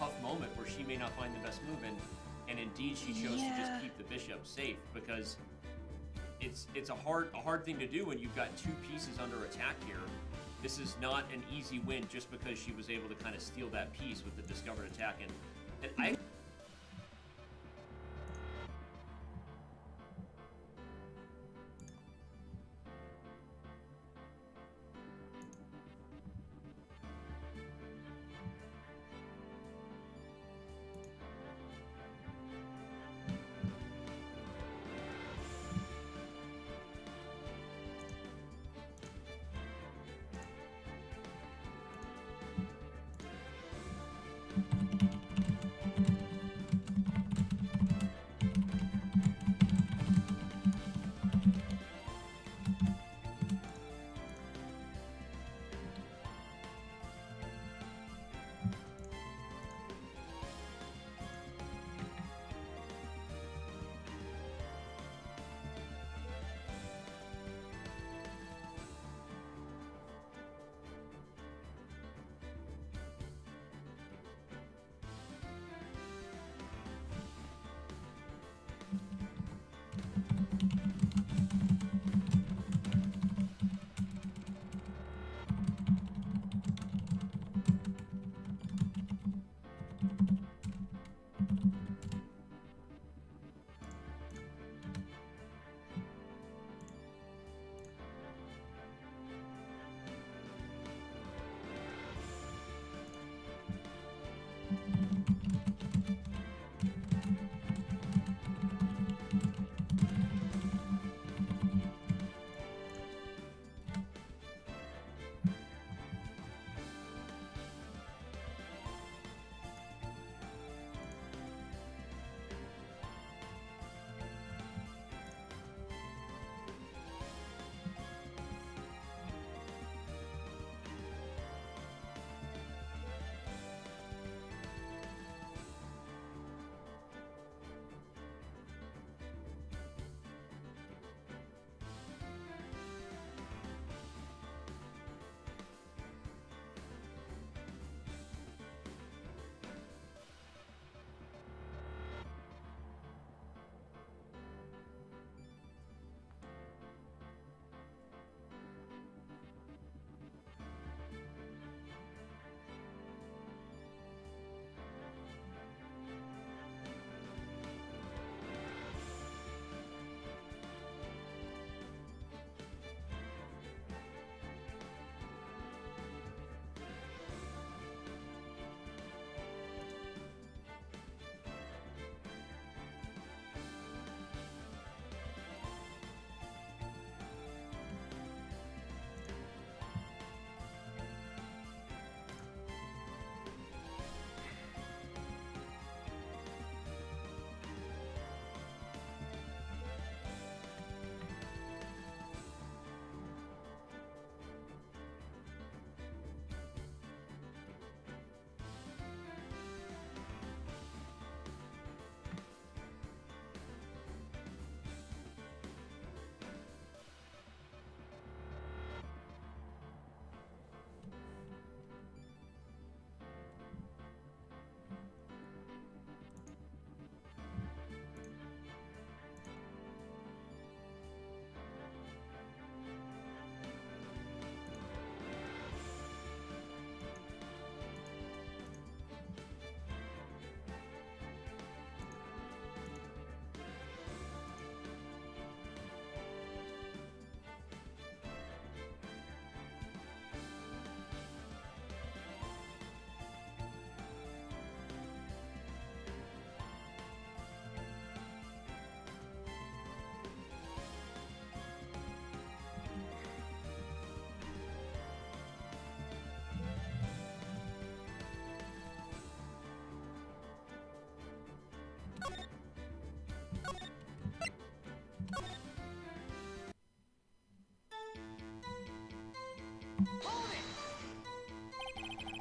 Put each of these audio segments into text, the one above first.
tough moment where she may not find the best move, and indeed she chose to just keep the bishop safe, because it's a hard thing to do when you've got two pieces under attack here. This is not an easy win just because she was able to kind of steal that piece with the discovered attack, and I.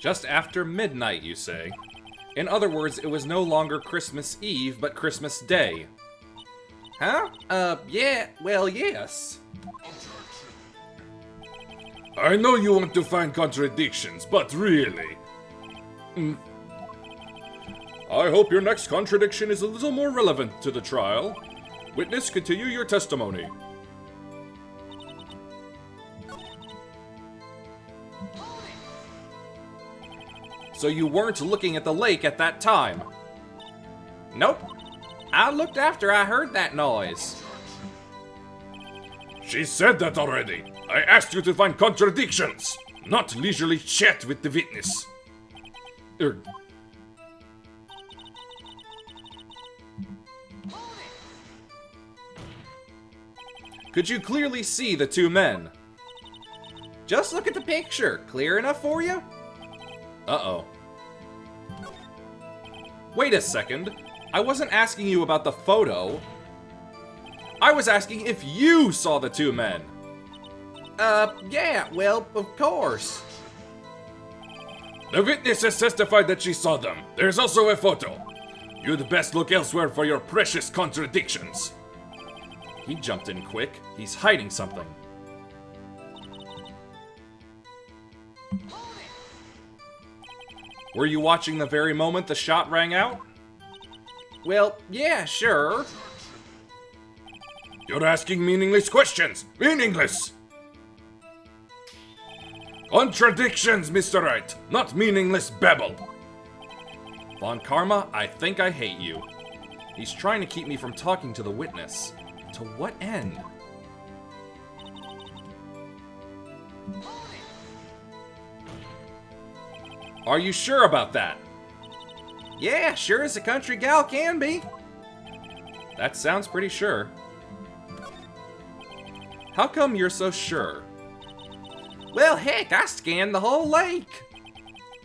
Just after midnight, you say. In other words, it was no longer Christmas Eve, but Christmas Day. Huh? Yeah, well, yes. I know you want to find contradictions, but really... I hope your next contradiction is a little more relevant to the trial. Witness, continue your testimony. So you weren't looking at the lake at that time? Nope. I looked after I heard that noise. She said that already. I asked you to find contradictions, not leisurely chat with the witness. Could you clearly see the two men? Just look at the picture. Clear enough for you? Uh-oh. Wait a second. I wasn't asking you about the photo. I was asking if you saw the two men. Yeah, well, of course. The witness has testified that she saw them. There's also a photo. You'd best look elsewhere for your precious contradictions. He jumped in quick. He's hiding something. Were you watching the very moment the shot rang out? Well, yeah, sure. You're asking meaningless questions. Meaningless! Contradictions, Mr. Wright, not meaningless babble. Von Karma, I think I hate you. He's trying to keep me from talking to the witness. To what end? Are you sure about that? Yeah, sure as a country gal can be. That sounds pretty sure. How come you're so sure? Well, heck, I scanned the whole lake.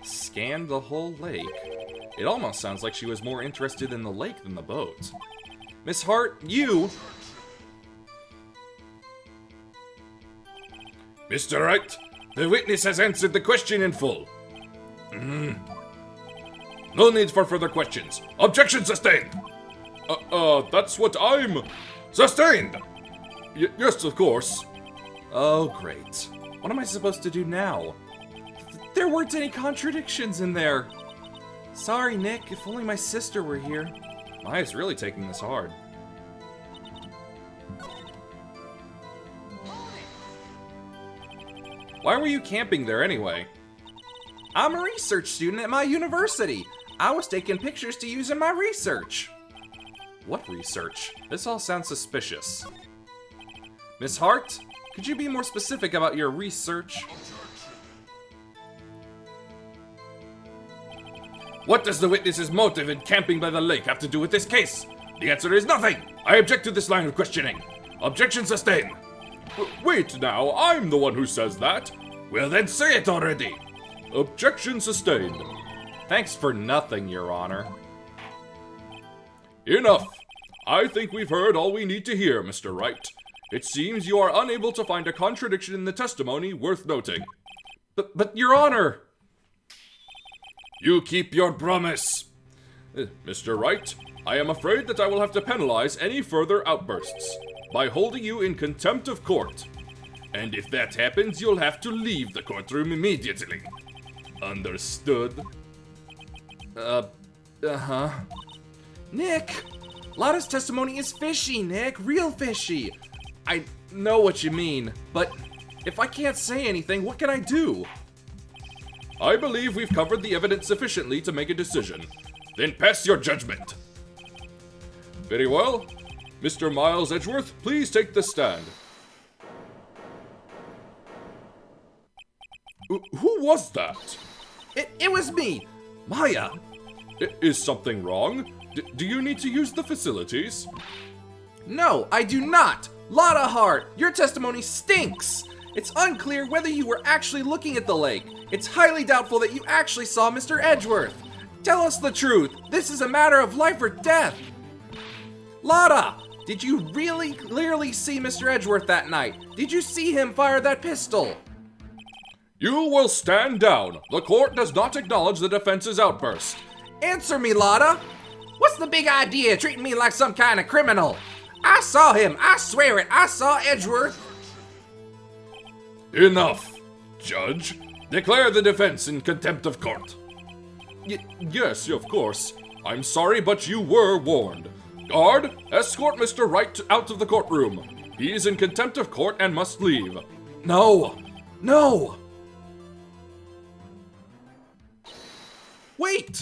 Scanned the whole lake? It almost sounds like she was more interested in the lake than the boat. Miss Hart, you... Mr. Wright, the witness has answered the question in full. No need for further questions. Objection sustained. That's what I'm... Sustained! Yes, of course. Oh, great. What am I supposed to do now? There weren't any contradictions in there. Sorry, Nick. If only my sister were here. Maya's really taking this hard. Why were you camping there anyway? I'm a research student at my university. I was taking pictures to use in my research. What research? This all sounds suspicious. Miss Hart, could you be more specific about your research? What does the witness's motive in camping by the lake have to do with this case? The answer is nothing. I object to this line of questioning. Objection sustained. Wait now, I'm the one who says that. Well then say it already. Objection sustained. Thanks for nothing, Your Honor. Enough. I think we've heard all we need to hear, Mr. Wright. It seems you are unable to find a contradiction in the testimony worth noting. But Your Honor! You keep your promise. Mr. Wright, I am afraid that I will have to penalize any further outbursts by holding you in contempt of court. And if that happens, you'll have to leave the courtroom immediately. Understood? Uh-huh. Nick! Lotta's testimony is fishy, Nick. Real fishy. I know what you mean, but if I can't say anything, what can I do? I believe we've covered the evidence sufficiently to make a decision. Then pass your judgment. Very well. Mr. Miles Edgeworth, please take the stand. Who was that? It was me, Maya. Is something wrong? Do you need to use the facilities? No, I do not. Lotta Hart, your testimony stinks. It's unclear whether you were actually looking at the lake. It's highly doubtful that you actually saw Mr. Edgeworth. Tell us the truth. This is a matter of life or death. Lotta, did you really clearly see Mr. Edgeworth that night? Did you see him fire that pistol? You will stand down. The court does not acknowledge the defense's outburst. Answer me, Lotta. What's the big idea treating me like some kind of criminal? I saw him. I swear it. I saw Edgeworth. Enough. Judge, declare the defense in contempt of court. Yes, of course. I'm sorry, but you were warned. Guard, escort Mr. Wright out of the courtroom. He is in contempt of court and must leave. No! No! Wait!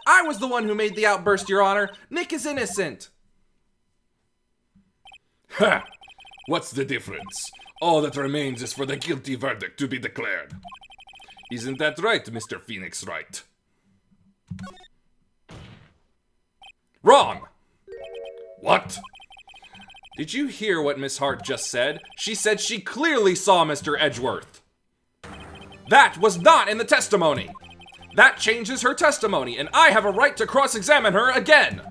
I was the one who made the outburst, Your Honor. Nick is innocent. Ha! What's the difference? All that remains is for the guilty verdict to be declared. Isn't that right, Mr. Phoenix Wright? Wrong! What? Did you hear what Miss Hart just said? She said she clearly saw Mr. Edgeworth. That was not in the testimony. That changes her testimony, and I have a right to cross-examine her again.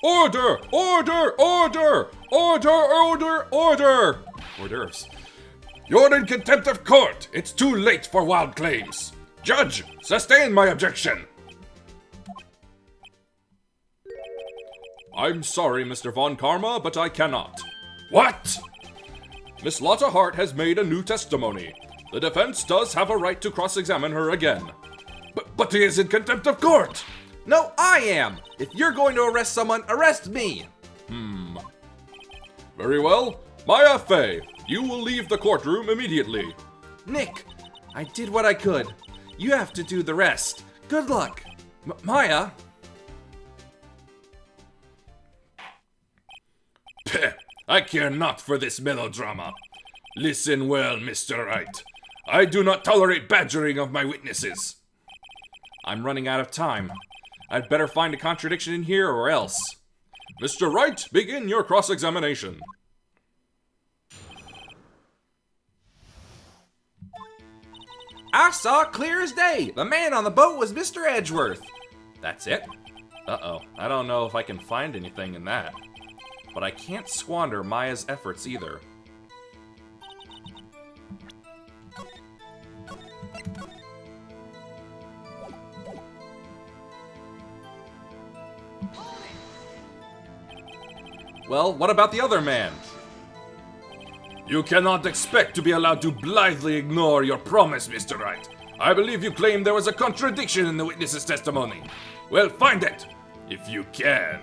Order! Order! Order! Order! Order! Order! Orders. You're in contempt of court. It's too late for wild claims. Judge, sustain my objection. I'm sorry, Mr. Von Karma, but I cannot. What? Miss Lotta Hart has made a new testimony. The defense does have a right to cross-examine her again. But he is in contempt of court! No, I am! If you're going to arrest someone, arrest me! Very well. Maya Fey, you will leave the courtroom immediately. Nick, I did what I could. You have to do the rest. Good luck. Maya? Peh, I care not for this melodrama. Listen well, Mr. Wright. I do not tolerate badgering of my witnesses. I'm running out of time. I'd better find a contradiction in here or else. Mr. Wright, begin your cross-examination. I saw it clear as day. The man on the boat was Mr. Edgeworth. That's it? Uh-oh. I don't know if I can find anything in that. But I can't squander Maya's efforts either. Well, what about the other man? You cannot expect to be allowed to blithely ignore your promise, Mr. Wright. I believe you claimed there was a contradiction in the witness's testimony. Well, find it, if you can.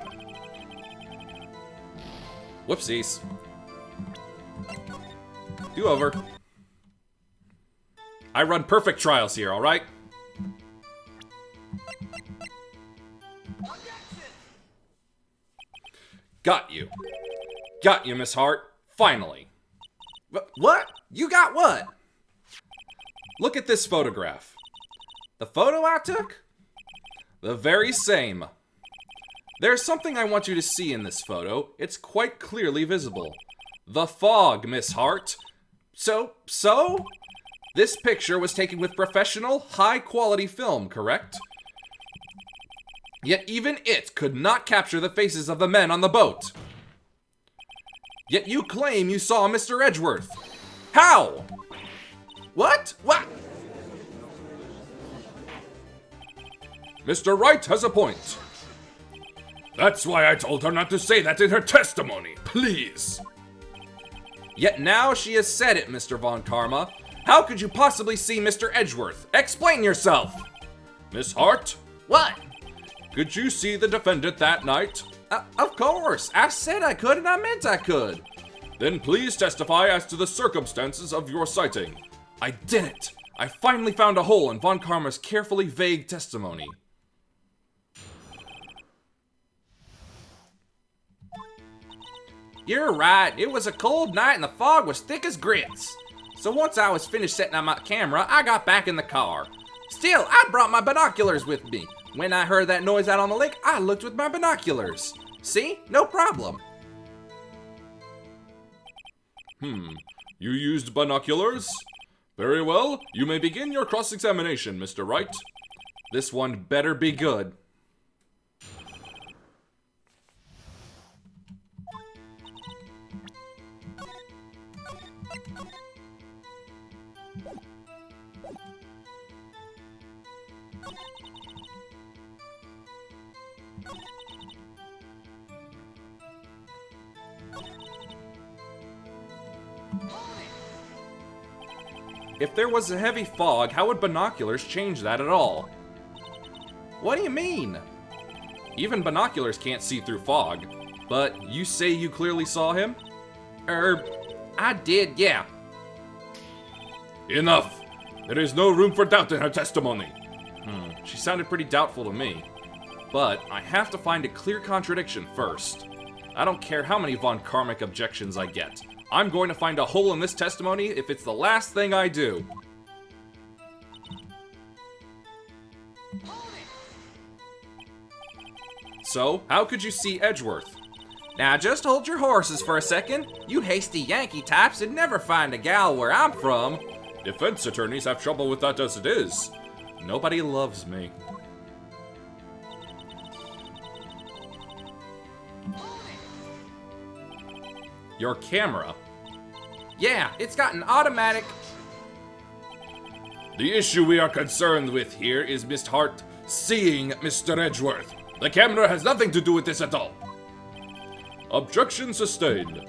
Whoopsies. Do over. I run perfect trials here, alright? Got you. Got you, Miss Hart. Finally. What? You got what? Look at this photograph. The photo I took? The very same. There's something I want you to see in this photo. It's quite clearly visible. The fog, Miss Hart. So? This picture was taken with professional, high-quality film, correct? Yet even it could not capture the faces of the men on the boat. Yet you claim you saw Mr. Edgeworth. How? What? What? Mr. Wright has a point. That's why I told her not to say that in her testimony, please. Yet now she has said it, Mr. Von Karma. How could you possibly see Mr. Edgeworth? Explain yourself. Miss Hart? What? Could you see the defendant that night? Of course. I said I could and I meant I could. Then please testify as to the circumstances of your sighting. I did it. I finally found a hole in Von Karma's carefully vague testimony. You're right. It was a cold night and the fog was thick as grits. So once I was finished setting up my camera, I got back in the car. Still, I brought my binoculars with me. When I heard that noise out on the lake, I looked with my binoculars. See? No problem. You used binoculars? Very well. You may begin your cross-examination, Mr. Wright. This one better be good. If there was a heavy fog, how would binoculars change that at all? What do you mean? Even binoculars can't see through fog. But you say you clearly saw him? I did, yeah. Enough! There is no room for doubt in her testimony. She sounded pretty doubtful to me. But I have to find a clear contradiction first. I don't care how many Von Karmic objections I get. I'm going to find a hole in this testimony if it's the last thing I do. So, how could you see Edgeworth? Now just hold your horses for a second. You hasty Yankee types would never find a gal where I'm from. Defense attorneys have trouble with that as it is. Nobody loves me. Your camera? Yeah, it's got an automatic... The issue we are concerned with here is Miss Hart seeing Mr. Edgeworth. The camera has nothing to do with this at all. Objection sustained.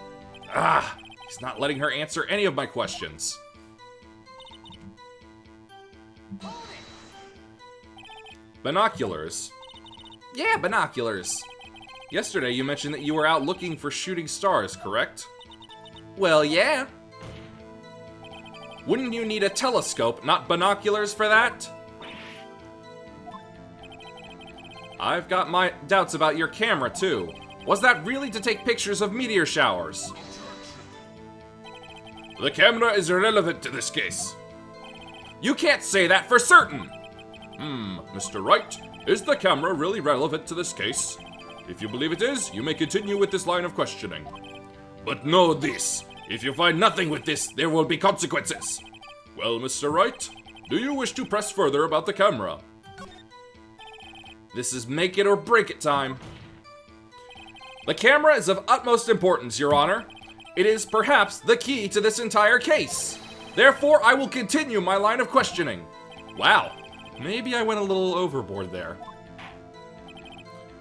He's not letting her answer any of my questions. Binoculars. Yeah, binoculars. Yesterday you mentioned that you were out looking for shooting stars, correct? Well, yeah. Wouldn't you need a telescope, not binoculars for that? I've got my doubts about your camera, too. Was that really to take pictures of meteor showers? The camera is irrelevant to this case. You can't say that for certain! Mr. Wright, is the camera really relevant to this case? If you believe it is, you may continue with this line of questioning. But know this, if you find nothing with this, there will be consequences. Well, Mr. Wright, do you wish to press further about the camera? This is make it or break it time. The camera is of utmost importance, Your Honor. It is perhaps the key to this entire case. Therefore, I will continue my line of questioning. Wow, maybe I went a little overboard there.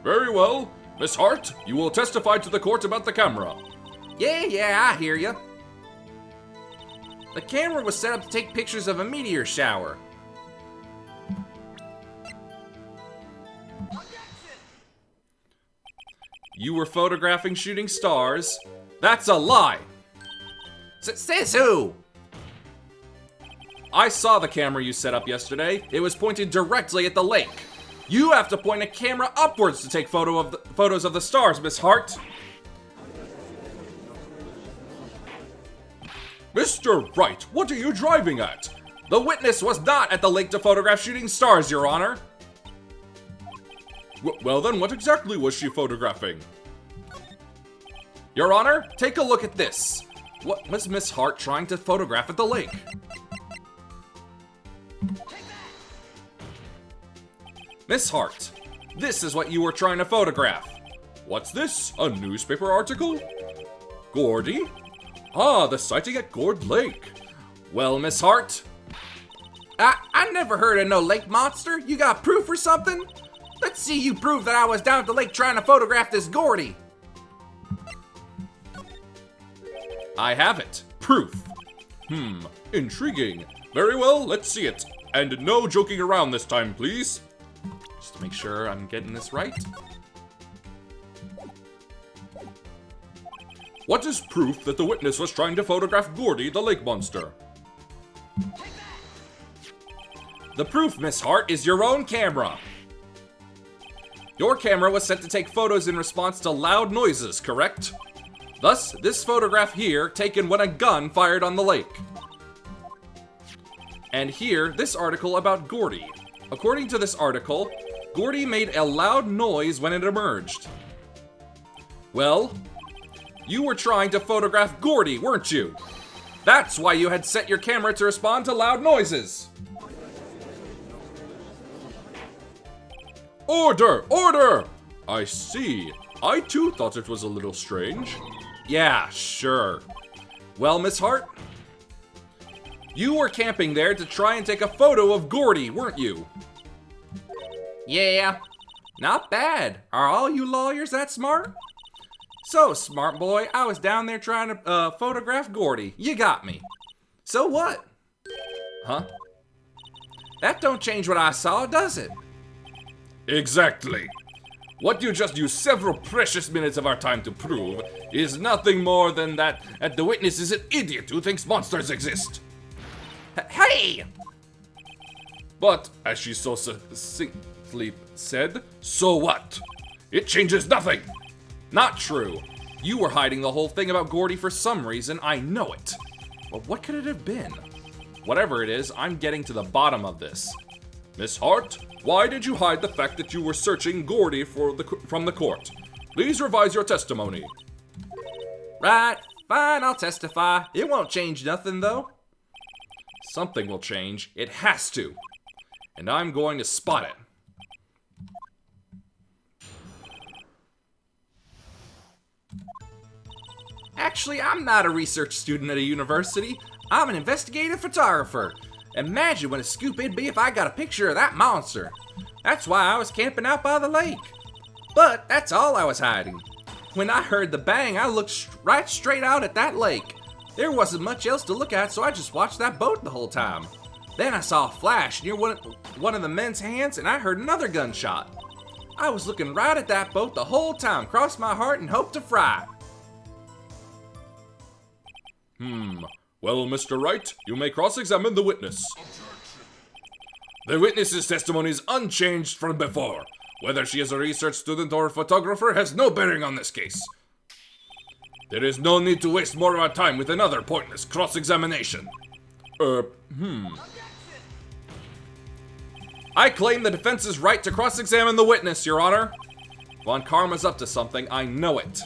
Very well. Miss Hart, you will testify to the court about the camera. Yeah, I hear ya. The camera was set up to take pictures of a meteor shower. You were photographing shooting stars? That's a lie! Says who? I saw the camera you set up yesterday. It was pointed directly at the lake. You have to point a camera upwards to take photos of the stars, Miss Hart. Mr. Wright, what are you driving at? The witness was not at the lake to photograph shooting stars, Your Honor. Well then, what exactly was she photographing? Your Honor, take a look at this. What was Miss Hart trying to photograph at the lake? Miss Hart, this is what you were trying to photograph. What's this? A newspaper article? Gordy? Ah, the sighting at Gord Lake. Well, Miss Hart? I never heard of no lake monster. You got proof or something? Let's see you prove that I was down at the lake trying to photograph this Gordy. I have it. Proof. Intriguing. Very well, let's see it. And no joking around this time, please. Just to make sure I'm getting this right. What is proof that the witness was trying to photograph Gordy, the lake monster? The proof, Miss Hart, is your own camera. Your camera was set to take photos in response to loud noises, correct? Thus, this photograph here, taken when a gun fired on the lake. And here, this article about Gordy. According to this article, Gordy made a loud noise when it emerged. Well, you were trying to photograph Gordy, weren't you? That's why you had set your camera to respond to loud noises. Order! Order! I see. I too thought it was a little strange. Yeah, sure. Well, Miss Hart, you were camping there to try and take a photo of Gordy, weren't you? Yeah, not bad. Are all you lawyers that smart? So, smart boy, I was down there trying to photograph Gordy. You got me. So what? Huh? That don't change what I saw, does it? Exactly. What you just used several precious minutes of our time to prove is nothing more than that the witness is an idiot who thinks monsters exist. Hey! But, as she so succinctly said, so what? It changes nothing. Not true. You were hiding the whole thing about Gordy for some reason, I know it. But what could it have been? Whatever it is, I'm getting to the bottom of this. Miss Hart, why did you hide the fact that you were searching Gordy from the court? Please revise your testimony. Right, fine, I'll testify. It won't change nothing, though. Something will change. It has to. And I'm going to spot it. Actually, I'm not a research student at a university. I'm an investigative photographer. Imagine what a scoop it'd be if I got a picture of that monster. That's why I was camping out by the lake. But that's all I was hiding. When I heard the bang, I looked right straight out at that lake. There wasn't much else to look at, so I just watched that boat the whole time. Then I saw a flash near one of the men's hands, and I heard another gunshot. I was looking right at that boat the whole time, crossed my heart and hoped to fry. Well, Mr. Wright, you may cross-examine the witness. The witness's testimony is unchanged from before. Whether she is a research student or a photographer has no bearing on this case. There is no need to waste more of our time with another pointless cross-examination. I claim the defense's right to cross-examine the witness, Your Honor. Von Karma's up to something, I know it.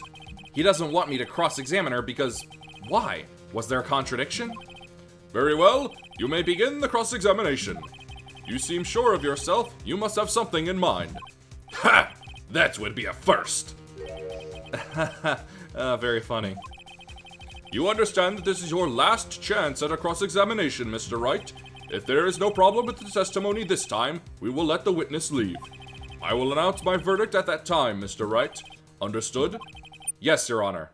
He doesn't want me to cross-examine her because... why? Was there a contradiction? Very well, you may begin the cross-examination. You seem sure of yourself, you must have something in mind. Ha! That would be a first! Very funny. You understand that this is your last chance at a cross-examination, Mr. Wright. If there is no problem with the testimony this time, we will let the witness leave. I will announce my verdict at that time, Mr. Wright. Understood? Yes, Your Honor.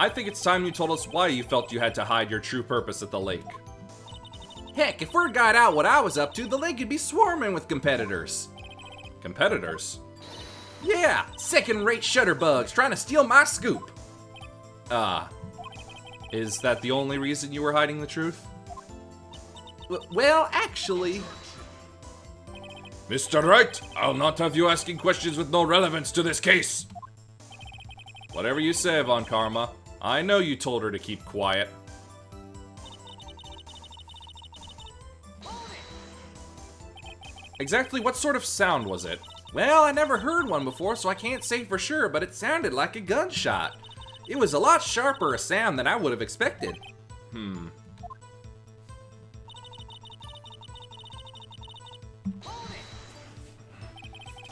I think it's time you told us why you felt you had to hide your true purpose at the lake. Heck, if word got out what I was up to, the lake would be swarming with competitors. Competitors? Yeah, second-rate shutterbugs trying to steal my scoop. Is that the only reason you were hiding the truth? Well, actually... Mr. Wright, I'll not have you asking questions with no relevance to this case. Whatever you say, Von Karma. I know you told her to keep quiet. Exactly what sort of sound was it? Well, I never heard one before, so I can't say for sure, but it sounded like a gunshot. It was a lot sharper a sound than I would have expected.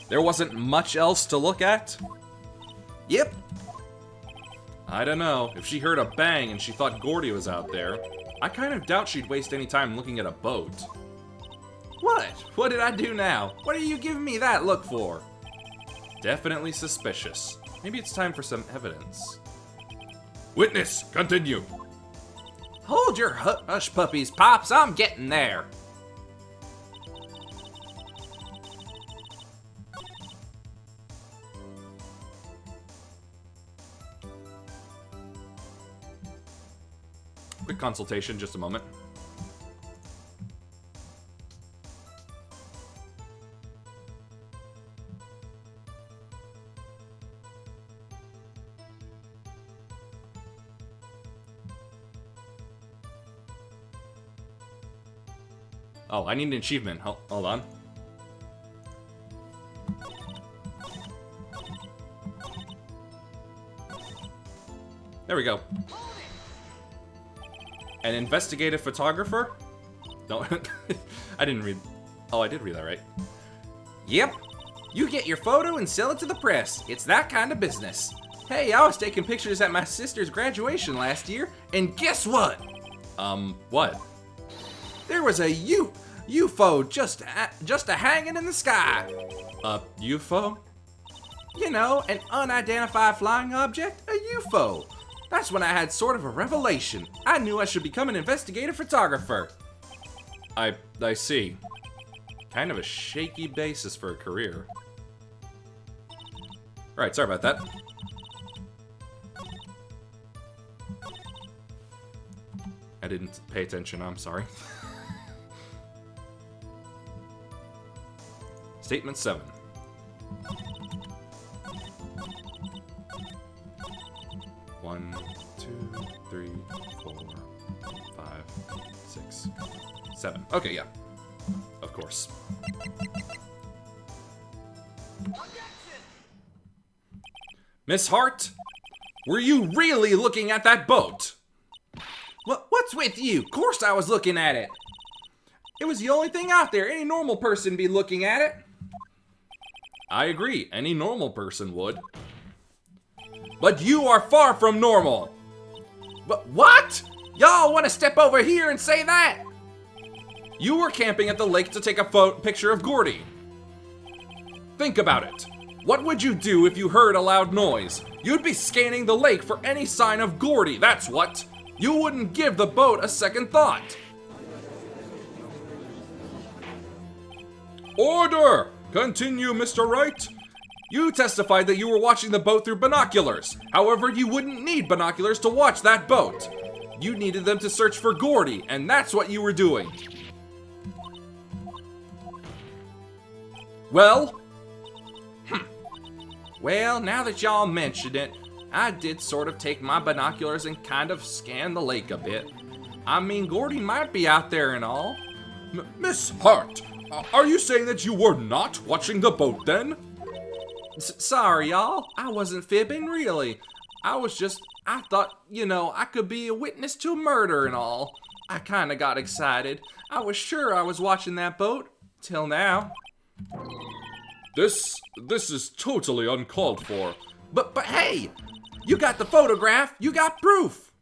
There wasn't much else to look at? Yep. I don't know. If she heard a bang and she thought Gordy was out there, I kind of doubt she'd waste any time looking at a boat. What? What did I do now? What are you giving me that look for? Definitely suspicious. Maybe it's time for some evidence. Witness, continue. Hold your hush puppies, Pops. I'm getting there. Quick consultation, just a moment. Oh, I need an achievement. Hold on. There we go. An investigative photographer? No, I didn't read. Oh, I did read that right. Yep. You get your photo and sell it to the press. It's that kind of business. Hey, I was taking pictures at my sister's graduation last year, and guess what? What? There was a UFO just a hanging in the sky. A UFO? You know, an unidentified flying object, a UFO. That's when I had sort of a revelation. I knew I should become an investigative photographer. I see. Kind of a shaky basis for a career. Alright, sorry about that. I didn't pay attention, I'm sorry. Statement 7. One, 2, 3, 4, 5, 6, 7. Okay, yeah. Of course. Miss Hart, were you really looking at that boat? What's with you? Of course I was looking at it. It was the only thing out there. Any normal person be looking at it. I agree. Any normal person would. But you are far from normal. But what? Y'all want to step over here and say that? You were camping at the lake to take a picture of Gordy. Think about it. What would you do if you heard a loud noise? You'd be scanning the lake for any sign of Gordy, that's what. You wouldn't give the boat a second thought. Order! Continue, Mr. Wright. You testified that you were watching the boat through binoculars. However, you wouldn't need binoculars to watch that boat. You needed them to search for Gordy, and that's what you were doing. Well? Well, now that y'all mentioned it, I did sort of take my binoculars and kind of scan the lake a bit. I mean, Gordy might be out there and all. Miss Hart, are you saying that you were not watching the boat then? Sorry, y'all. I wasn't fibbing, really. I thought, you know, I could be a witness to a murder and all. I kinda got excited. I was sure I was watching that boat. Till now. This is totally uncalled for. But hey! You got the photograph, you got proof!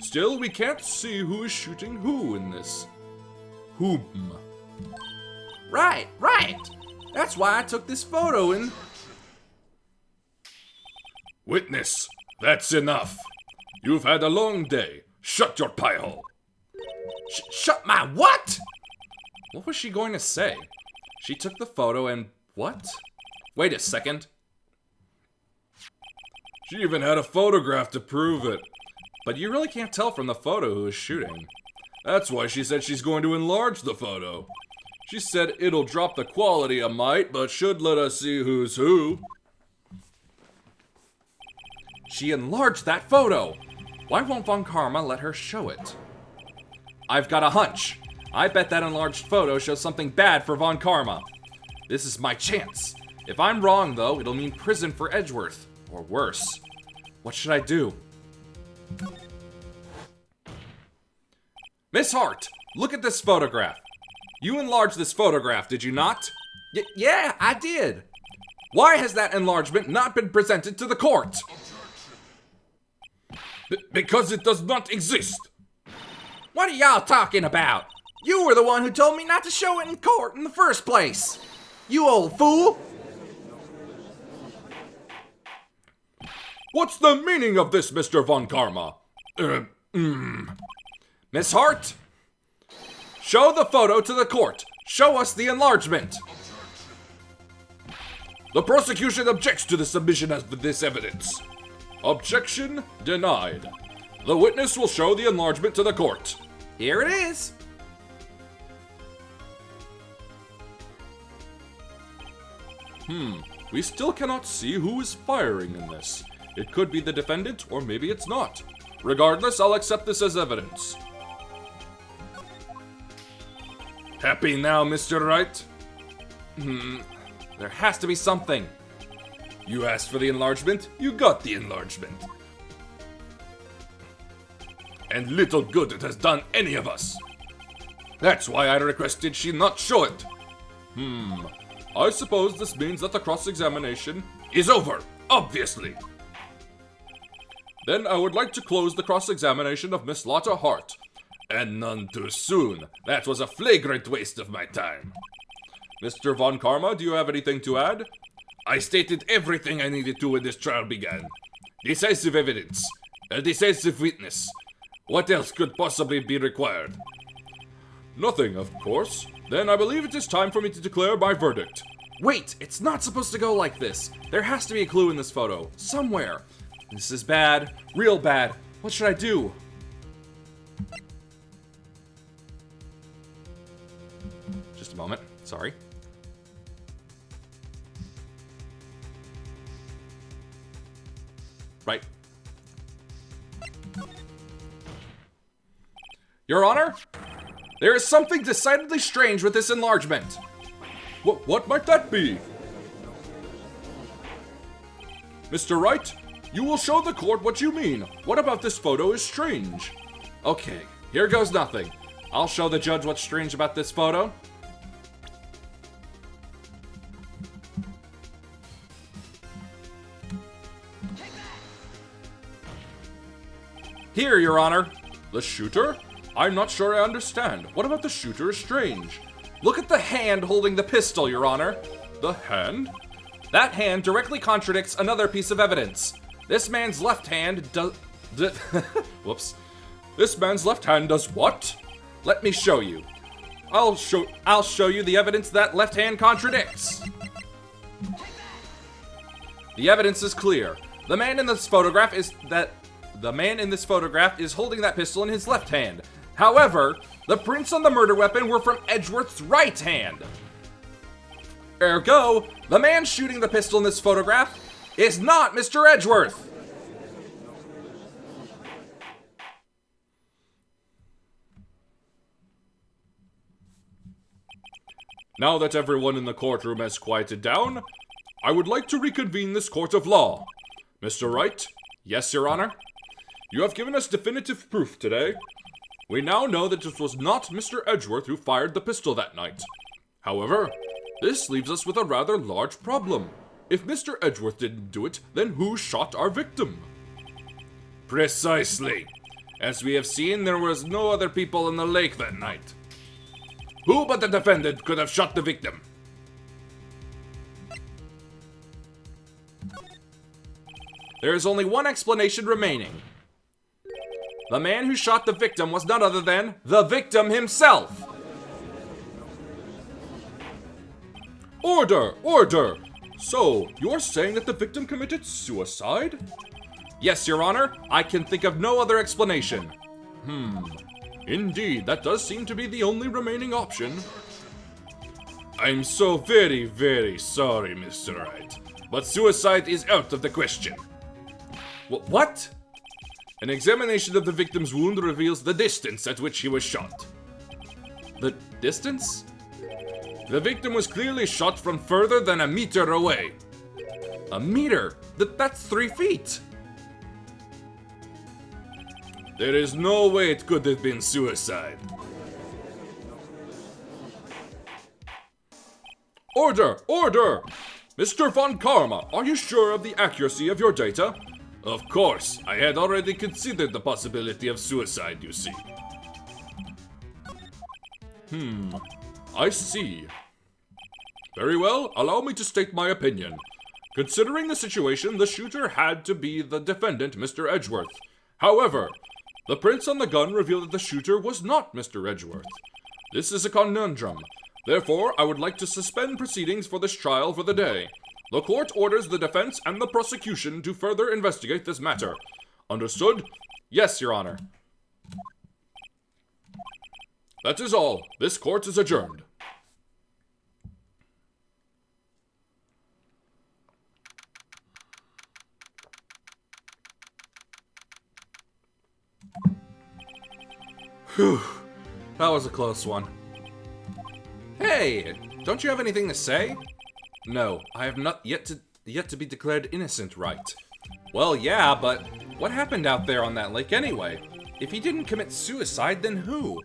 Still, we can't see who is shooting who in this. Whom? Right! That's why I took this photo and... Witness, that's enough. You've had a long day. Shut your pie hole. Shut my what? What was she going to say? She took the photo and what? Wait a second. She even had a photograph to prove it. But you really can't tell from the photo who is shooting. That's why she said she's going to enlarge the photo. She said it'll drop the quality a mite, but should let us see who's who. She enlarged that photo. Why won't Von Karma let her show it? I've got a hunch. I bet that enlarged photo shows something bad for Von Karma. This is my chance. If I'm wrong, though, it'll mean prison for Edgeworth. Or worse. What should I do? Miss Hart, look at this photograph. You enlarged this photograph, did you not? Yeah, I did. Why has that enlargement not been presented to the court? Because it does not exist. What are y'all talking about? You were the one who told me not to show it in court in the first place. You old fool. What's the meaning of this, Mr. Von Karma? Miss Hart? Show the photo to the court. Show us the enlargement. The prosecution objects to the submission of this evidence. Objection denied. The witness will show the enlargement to the court. Here it is. We still cannot see who is firing in this. It could be the defendant, or maybe it's not. Regardless, I'll accept this as evidence. Happy now, Mr. Wright? There has to be something. You asked for the enlargement, you got the enlargement. And little good it has done any of us. That's why I requested she not show it. I suppose this means that the cross-examination is over, obviously. Then I would like to close the cross-examination of Miss Lotta Hart. And none too soon. That was a flagrant waste of my time. Mr. Von Karma, do you have anything to add? I stated everything I needed to when this trial began. Decisive evidence. A decisive witness. What else could possibly be required? Nothing, of course. Then I believe it is time for me to declare my verdict. Wait, it's not supposed to go like this. There has to be a clue in this photo. Somewhere. This is bad. Real bad. What should I do? Just a moment. Sorry. Right. Your Honor? There is something decidedly strange with this enlargement. What might that be? Mr. Wright, you will show the court what you mean. What about this photo is strange? Okay, here goes nothing. I'll show the judge what's strange about this photo. Here, Your Honor. The shooter? I'm not sure I understand. What about the shooter is strange? Look at the hand holding the pistol, Your Honor. The hand? That hand directly contradicts another piece of evidence. This man's left hand does... Whoops. This man's left hand does what? Let me show you. I'll show you the evidence that left hand contradicts. The evidence is clear. The man in this photograph is holding that pistol in his left hand. However, the prints on the murder weapon were from Edgeworth's right hand. Ergo, the man shooting the pistol in this photograph is not Mr. Edgeworth. Now that everyone in the courtroom has quieted down, I would like to reconvene this court of law. Mr. Wright? Yes, Your Honor? You have given us definitive proof today. We now know that it was not Mr. Edgeworth who fired the pistol that night. However, this leaves us with a rather large problem. If Mr. Edgeworth didn't do it, then who shot our victim? Precisely. As we have seen, there was no other people in the lake that night. Who but the defendant could have shot the victim? There is only one explanation remaining. The man who shot the victim was none other than the victim himself. Order! Order! So, you're saying that the victim committed suicide? Yes, Your Honor. I can think of no other explanation. Indeed, that does seem to be the only remaining option. I'm so very, very sorry, Mr. Wright, but suicide is out of the question. What? An examination of the victim's wound reveals the distance at which he was shot. The distance? The victim was clearly shot from further than a meter away. A meter? That's 3 feet. There is no way it could have been suicide. Order! Order! Mr. Von Karma, are you sure of the accuracy of your data? Of course, I had already considered the possibility of suicide, you see. I see. Very well, allow me to state my opinion. Considering the situation, the shooter had to be the defendant, Mr. Edgeworth. However, the prints on the gun reveal that the shooter was not Mr. Edgeworth. This is a conundrum. Therefore, I would like to suspend proceedings for this trial for the day. The court orders the defense and the prosecution to further investigate this matter. Understood? Yes, Your Honor. That is all. This court is adjourned. Whew. That was a close one. Hey, don't you have anything to say? No, I have not yet to be declared innocent, right? Well, yeah, but what happened out there on that lake anyway? If he didn't commit suicide, then who?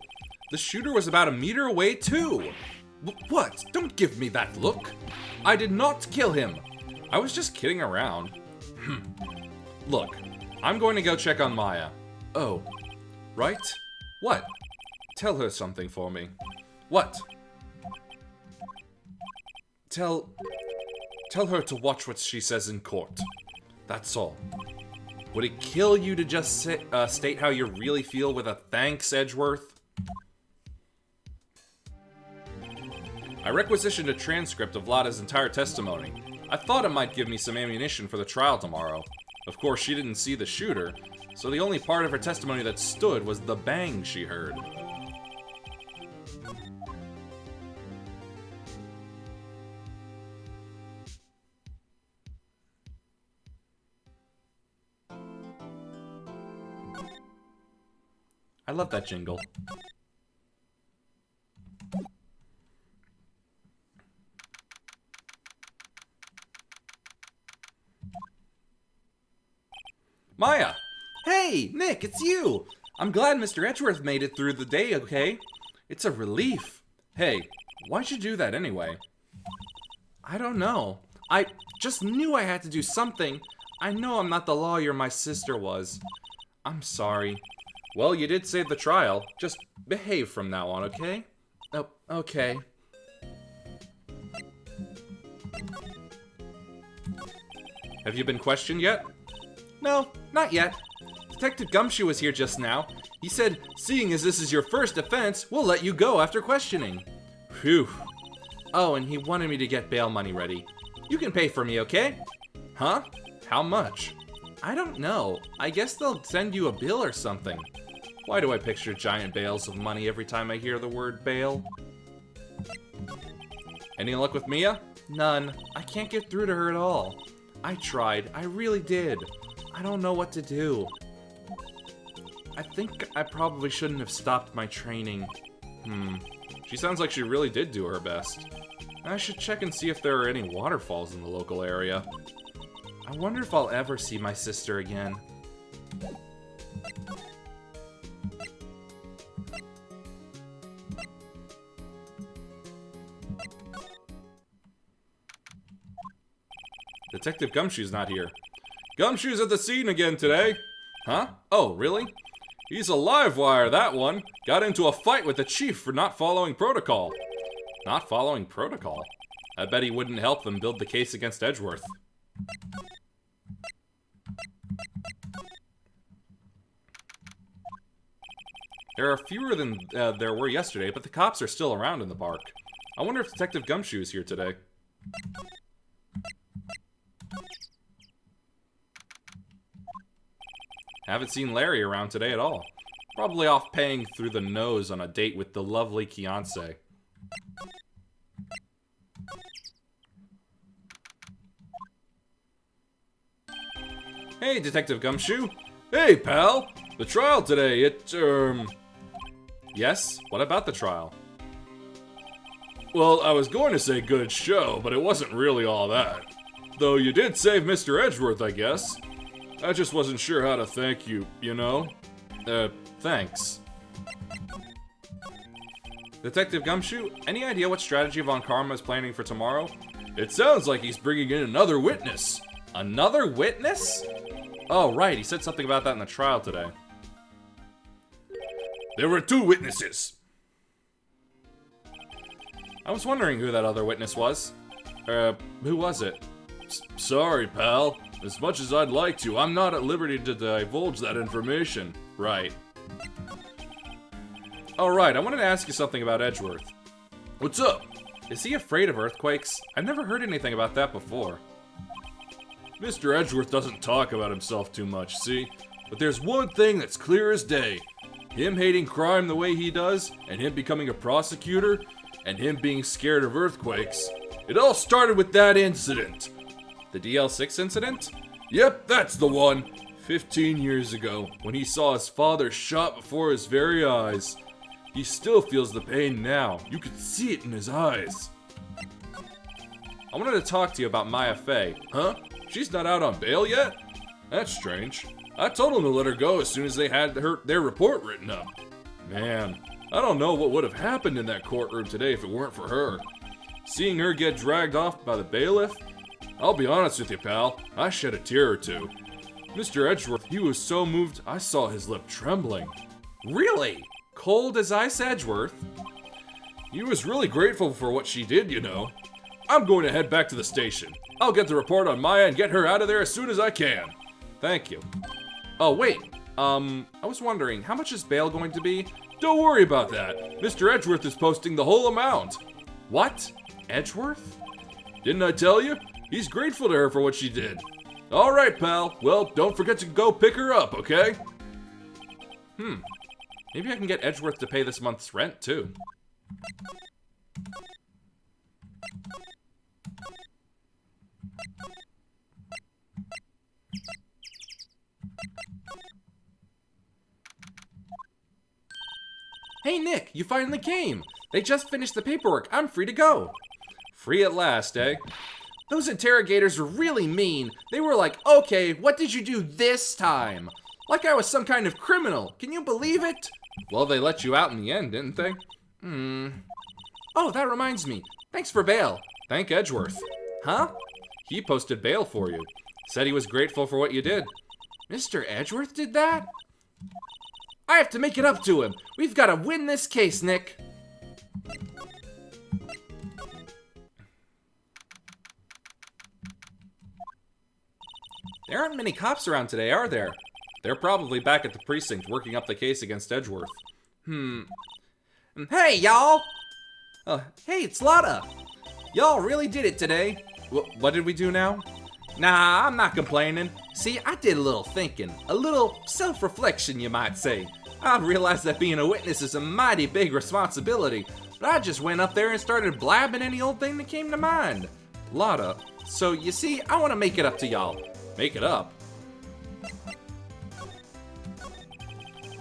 The shooter was about a meter away too. What? Don't give me that look. I did not kill him. I was just kidding around. Look, I'm going to go check on Maya. Oh, right? What? Tell her something for me. What? Tell her to watch what she says in court. That's all. Would it kill you to just state how you really feel with a thanks, Edgeworth? I requisitioned a transcript of Lada's entire testimony. I thought it might give me some ammunition for the trial tomorrow. Of course, she didn't see the shooter, so the only part of her testimony that stood was the bang she heard. I love that jingle. Maya! Hey, Nick, it's you! I'm glad Mr. Edgeworth made it through the day, okay? It's a relief. Hey, why'd you do that anyway? I don't know. I just knew I had to do something. I know I'm not the lawyer my sister was. I'm sorry. Well, you did save the trial. Just behave from now on, okay? Oh, okay. Have you been questioned yet? No, not yet. Detective Gumshoe was here just now. He said, seeing as this is your first offense, we'll let you go after questioning. Phew. Oh, and he wanted me to get bail money ready. You can pay for me, okay? Huh? How much? I don't know. I guess they'll send you a bill or something. Why do I picture giant bales of money every time I hear the word bail? Any luck with Mia? None. I can't get through to her at all. I tried. I really did. I don't know what to do. I think I probably shouldn't have stopped my training. She sounds like she really did do her best. I should check and see if there are any waterfalls in the local area. I wonder if I'll ever see my sister again. Detective Gumshoe's not here. Gumshoe's at the scene again today. Huh? Oh, really? He's a live wire, that one. Got into a fight with the chief for not following protocol. Not following protocol? I bet he wouldn't help them build the case against Edgeworth. There are fewer than there were yesterday, but the cops are still around in the park. I wonder if Detective Gumshoe is here today. Haven't seen Larry around today at all. Probably off paying through the nose on a date with the lovely Kiance. Hey, Detective Gumshoe. Hey, pal. The trial today, Yes? What about the trial? Well, I was going to say good show, but it wasn't really all that. Though you did save Mr. Edgeworth, I guess. I just wasn't sure how to thank you, you know? Thanks. Detective Gumshoe, any idea what strategy Von Karma is planning for tomorrow? It sounds like he's bringing in another witness. Another witness? Oh, right, he said something about that in the trial today. There were 2 witnesses. I was wondering who that other witness was. Who was it? Sorry, pal. As much as I'd like to, I'm not at liberty to divulge that information. Right. Alright, I wanted to ask you something about Edgeworth. What's up? Is he afraid of earthquakes? I've never heard anything about that before. Mr. Edgeworth doesn't talk about himself too much, see? But there's one thing that's clear as day. Him hating crime the way he does, and him becoming a prosecutor, and him being scared of earthquakes. It all started with that incident. The DL6 incident? Yep, that's the one. 15 years ago, when he saw his father shot before his very eyes. He still feels the pain now. You could see it in his eyes. I wanted to talk to you about Maya Fey. Huh? She's not out on bail yet? That's strange. I told them to let her go as soon as they had their report written up. Man, I don't know what would have happened in that courtroom today if it weren't for her. Seeing her get dragged off by the bailiff? I'll be honest with you, pal. I shed a tear or two. Mr. Edgeworth, he was so moved, I saw his lip trembling. Really? Cold as ice, Edgeworth? He was really grateful for what she did, you know. I'm going to head back to the station. I'll get the report on Maya and get her out of there as soon as I can. Thank you. Oh, wait. I was wondering, how much is bail going to be? Don't worry about that. Mr. Edgeworth is posting the whole amount. What? Edgeworth? Didn't I tell you? He's grateful to her for what she did. All right, pal. Well, don't forget to go pick her up, okay? Maybe I can get Edgeworth to pay this month's rent, too. Hey, Nick, you finally came. They just finished the paperwork. I'm free to go. Free at last, eh? Those interrogators were really mean. They were like, okay, what did you do this time? Like I was some kind of criminal. Can you believe it? Well, they let you out in the end, didn't they? Oh, that reminds me. Thanks for bail. Thank Edgeworth. Huh? He posted bail for you. Said he was grateful for what you did. Mr. Edgeworth did that? I have to make it up to him. We've got to win this case, Nick. There aren't many cops around today, are there? They're probably back at the precinct working up the case against Edgeworth. Hey, y'all! Hey, it's Lotta! Y'all really did it today. What did we do now? Nah, I'm not complaining. See, I did a little thinking. A little self-reflection, you might say. I realized that being a witness is a mighty big responsibility, but I just went up there and started blabbing any old thing that came to mind. Lotta, so you see, I want to make it up to y'all. Make it up?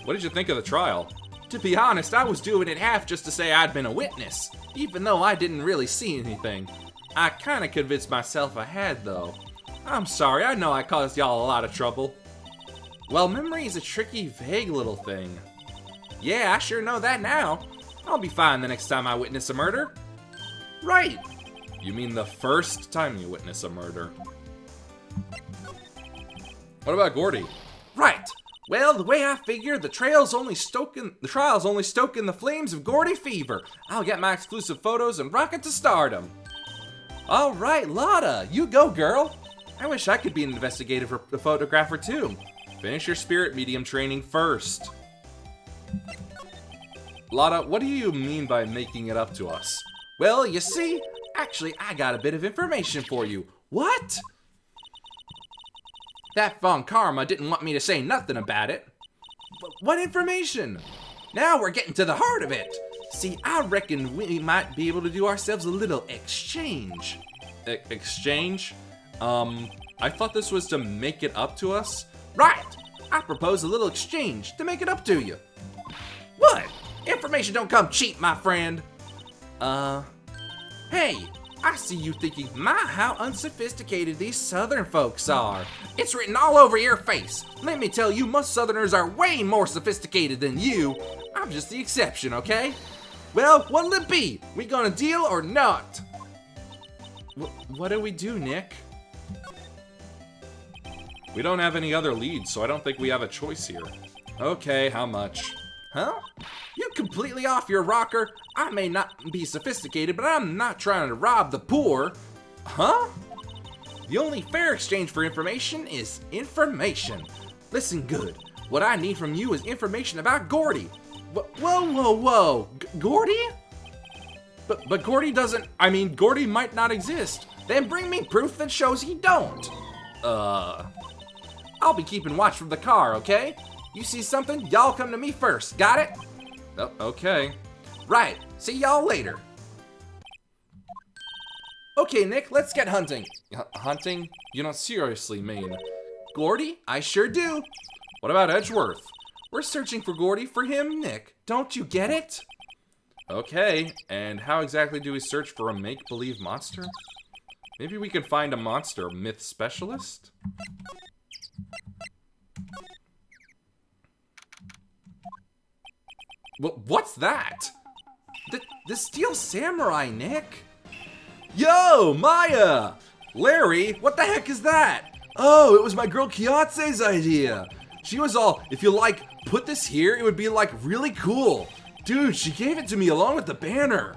What did you think of the trial? To be honest, I was doing it half just to say I'd been a witness, even though I didn't really see anything. I kinda convinced myself I had, though. I'm sorry, I know I caused y'all a lot of trouble. Well, memory is a tricky, vague little thing. Yeah, I sure know that now. I'll be fine the next time I witness a murder. Right! You mean the first time you witness a murder? What about Gordy? Right! Well, the way I figure, the trial's only stoking the flames of Gordy fever. I'll get my exclusive photos and rocket to stardom. All right, Lotta, you go, girl. I wish I could be an investigative photographer too. Finish your spirit medium training first. Lotta, what do you mean by making it up to us? Well, you see, actually, I got a bit of information for you. What? That Von Karma didn't want me to say nothing about it. But what information? Now we're getting to the heart of it. See, I reckon we might be able to do ourselves a little exchange. Exchange? I thought this was to make it up to us? Right! I propose a little exchange to make it up to you. What? Information don't come cheap, my friend. Hey, I see you thinking, my, how unsophisticated these Southern folks are. It's written all over your face. Let me tell you, most Southerners are way more sophisticated than you. I'm just the exception, okay? Well, what'll it be? We gonna deal or not? What do we do, Nick? We don't have any other leads, so I don't think we have a choice here. Okay, how much? Huh? You completely off your rocker? I may not be sophisticated, but I'm not trying to rob the poor. Huh? The only fair exchange for information is information. Listen good. What I need from you is information about Gordy. Whoa. Gordy? But Gordy doesn't, Gordy might not exist. Then bring me proof that shows he don't. I'll be keeping watch from the car, okay? You see something, y'all come to me first, got it? Okay. Right, see y'all later. Okay, Nick, let's get hunting. Hunting? You don't seriously mean. Gordy? I sure do. What about Edgeworth? We're searching for Gordy for him, Nick. Don't you get it? Okay, and how exactly do we search for a make-believe monster? Maybe we can find a monster myth specialist? What's that? The Steel Samurai, Nick. Yo, Maya! Larry, what the heck is that? Oh, it was my girl Kiatse's idea. She was all, if you like, put this here, it would be like really cool. Dude, she gave it to me along with the banner.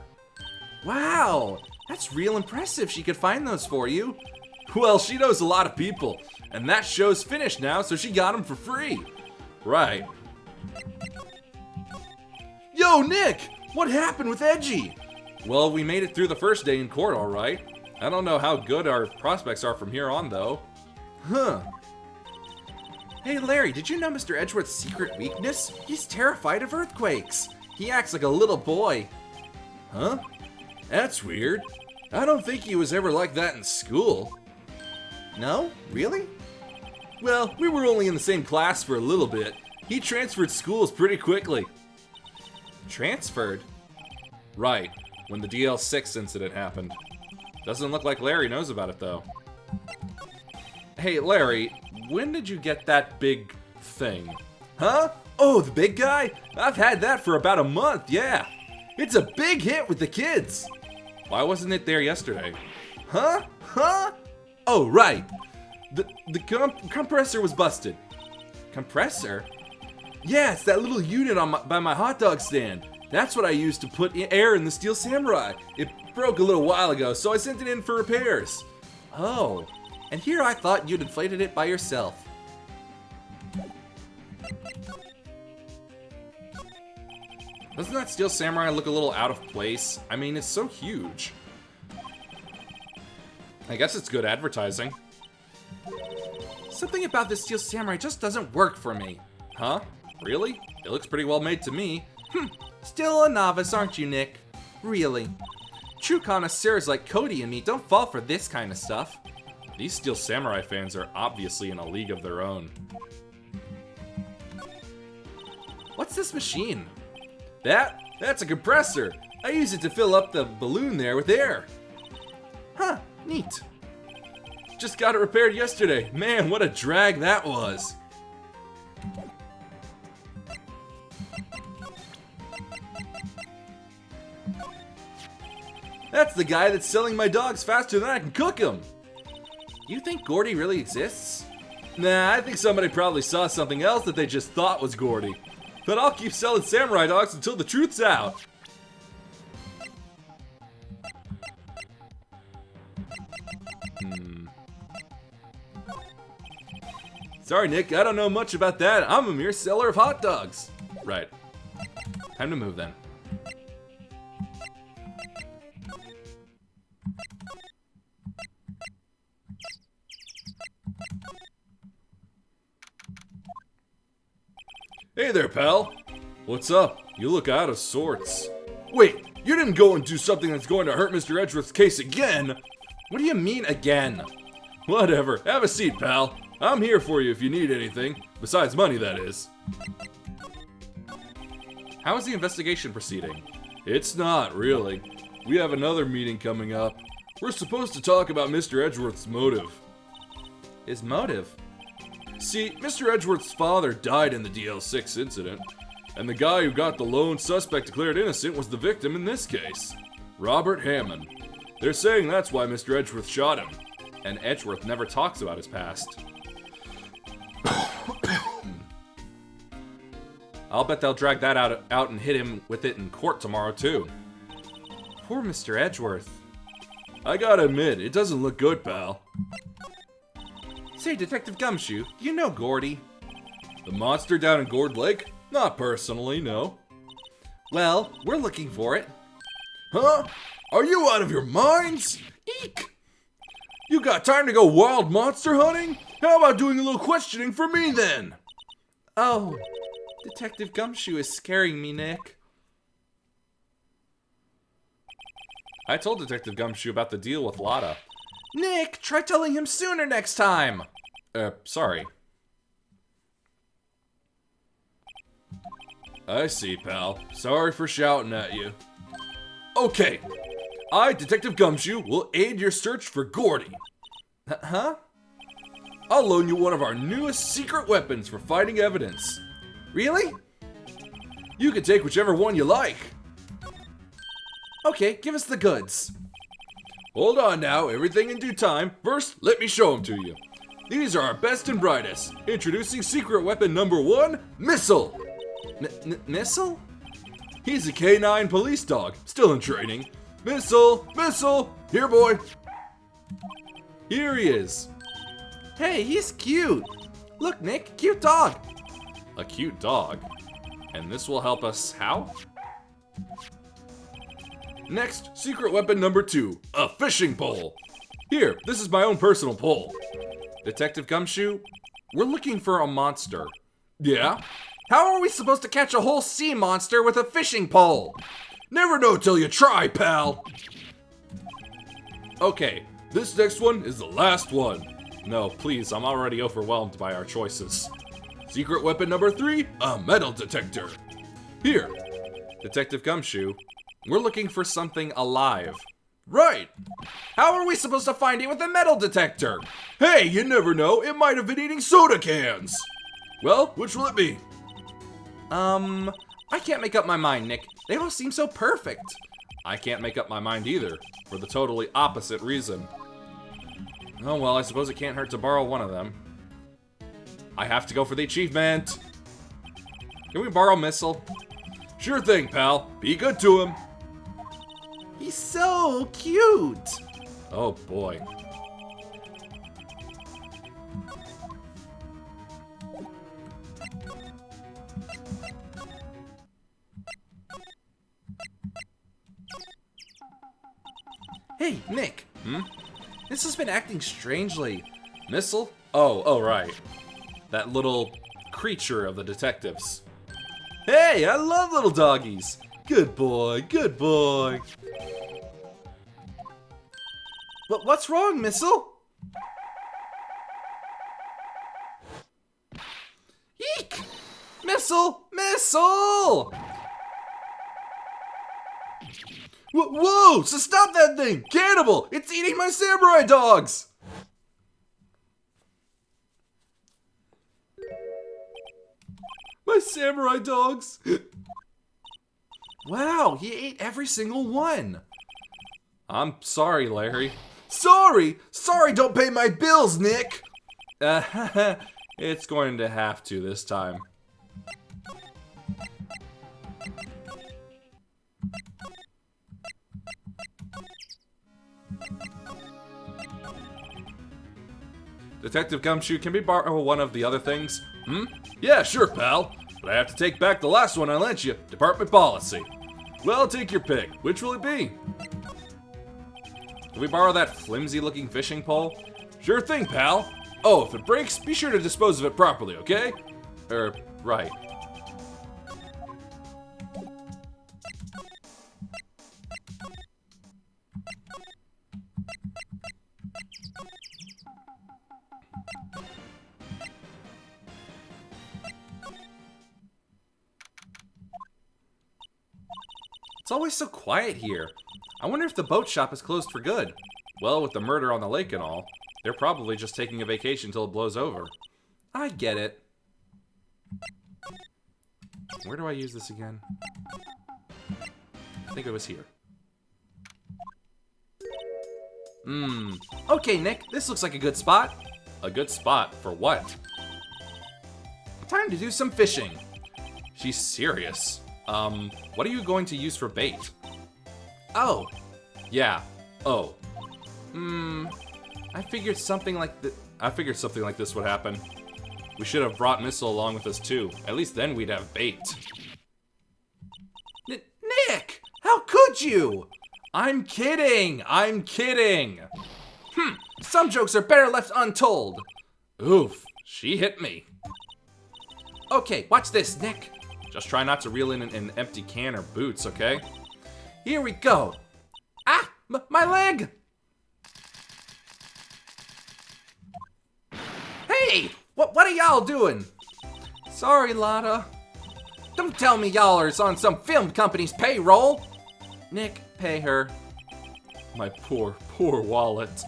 Wow, that's real impressive she could find those for you. Well, she knows a lot of people, and that show's finished now, so she got them for free. Right. Yo, Nick, what happened with Edgy? Well, we made it through the first day in court, all right. I don't know how good our prospects are from here on, though. Huh. Hey, Larry, did you know Mr. Edgeworth's secret weakness? He's terrified of earthquakes. He acts like a little boy. Huh? That's weird. I don't think he was ever like that in school. No? Really? Well, we were only in the same class for a little bit. He transferred schools pretty quickly. Transferred? Right, when the DL6 incident happened. Doesn't look like Larry knows about it, though. Hey, Larry, when did you get that big thing? Huh? Oh, the big guy? I've had that for about a month, yeah. It's a big hit with the kids. Why wasn't it there yesterday? Huh? Huh? Oh, right. The compressor was busted. Compressor? Yeah, it's that little unit by my hot dog stand. That's what I used to put air in the Steel Samurai. It broke a little while ago, so I sent it in for repairs. Oh, and here I thought you'd inflated it by yourself. Doesn't that Steel Samurai look a little out of place? I mean, it's so huge. I guess it's good advertising. Something about this Steel Samurai just doesn't work for me. Huh? Really? It looks pretty well made to me. Still a novice, aren't you, Nick? Really? True connoisseurs like Cody and me don't fall for this kind of stuff. These Steel Samurai fans are obviously in a league of their own. What's this machine? That's a compressor. I use it to fill up the balloon there with air. Huh, neat. Just got it repaired yesterday. Man, what a drag that was. That's the guy that's selling my dogs faster than I can cook them. You think Gordy really exists? Nah, I think somebody probably saw something else that they just thought was Gordy. But I'll keep selling samurai dogs until the truth's out. Sorry, Nick, I don't know much about that. I'm a mere seller of hot dogs. Right. Time to move then. Hey there, pal. What's up? You look out of sorts. Wait, you didn't go and do something that's going to hurt Mr. Edgeworth's case again? What do you mean, again? Whatever. Have a seat, pal. I'm here for you if you need anything. Besides money, that is. How is the investigation proceeding? It's not, really. We have another meeting coming up. We're supposed to talk about Mr. Edgeworth's motive. His motive? See, Mr. Edgeworth's father died in the DL6 incident, and the guy who got the lone suspect declared innocent was the victim in this case, Robert Hammond. They're saying that's why Mr. Edgeworth shot him, and Edgeworth never talks about his past. I'll bet they'll drag that out and hit him with it in court tomorrow, too. Poor Mr. Edgeworth. I gotta admit, it doesn't look good, pal. Say, Detective Gumshoe, do you know Gordy? The monster down in Gourd Lake? Not personally, no. Well, we're looking for it. Huh? Are you out of your minds? Eek! You got time to go wild monster hunting? How about doing a little questioning for me, then? Oh, Detective Gumshoe is scaring me, Nick. I told Detective Gumshoe about the deal with Lotta. Nick, try telling him sooner next time. Sorry. I see, pal. Sorry for shouting at you. Okay. I, Detective Gumshoe, will aid your search for Gordy. Huh? I'll loan you one of our newest secret weapons for fighting evidence. Really? You can take whichever one you like. Okay, give us the goods. Hold on now, everything in due time. First, let me show them to you. these are our best and brightest. Introducing secret weapon number 1, Missile. Missile? He's a canine police dog, still in training. Missile, Missile, here boy. Here he is. Hey, he's cute. Look, Nick, cute dog. A cute dog? And this will help us how? Next, secret weapon number 2, a fishing pole. Here, this is my own personal pole. Detective Gumshoe, we're looking for a monster. Yeah? How are we supposed to catch a whole sea monster with a fishing pole? Never know till you try, pal. Okay, this next one is the last one. No, please, I'm already overwhelmed by our choices. Secret weapon number 3, a metal detector. Here, Detective Gumshoe, we're looking for something alive. Right! How are we supposed to find it with a metal detector? Hey, you never know, it might have been eating soda cans! Well, which will it be? I can't make up my mind, Nick. They all seem so perfect. I can't make up my mind either, for the totally opposite reason. Oh well, I suppose it can't hurt to borrow one of them. I have to go for the achievement! Can we borrow Missile? Sure thing, pal. Be good to him. He's so cute! Oh boy. Hey, Nick. This has been acting strangely. Missile? Oh, right. That little creature of the detectives. Hey, I love little doggies. Good boy, good boy. What's wrong, Missile? Eek! Missile! Missile! Whoa! So stop that thing! Cannibal! It's eating my samurai dogs! My samurai dogs! Wow, he ate every single one. I'm sorry, Larry. Sorry! Sorry, don't pay my bills, Nick! It's going to have to this time. Detective Gumshoe, can we borrow one of the other things? Yeah, sure, pal. But I have to take back the last one I lent you. Department policy. Well, take your pick. Which will it be? Can we borrow that flimsy-looking fishing pole? Sure thing, pal. Oh, if it breaks, be sure to dispose of it properly, okay? Right. It's always so quiet here. I wonder if the boat shop is closed for good. Well, with the murder on the lake and all, they're probably just taking a vacation till it blows over. I get it. Where do I use this again? I think it was here. Okay, Nick, this looks like a good spot. A good spot for what? Time to do some fishing. She's serious. What are you going to use for bait? Oh. Yeah. Oh. I figured something like this would happen. We should have brought Missile along with us too. At least then we'd have bait. Nick! How could you? I'm kidding! I'm kidding! Some jokes are better left untold. Oof, she hit me. Okay, watch this, Nick. Just try not to reel in an empty can or boots, okay? Here we go. Ah, my leg! Hey, what are y'all doing? Sorry, Lotta. Don't tell me y'all are on some film company's payroll. Nick, pay her. My poor wallet.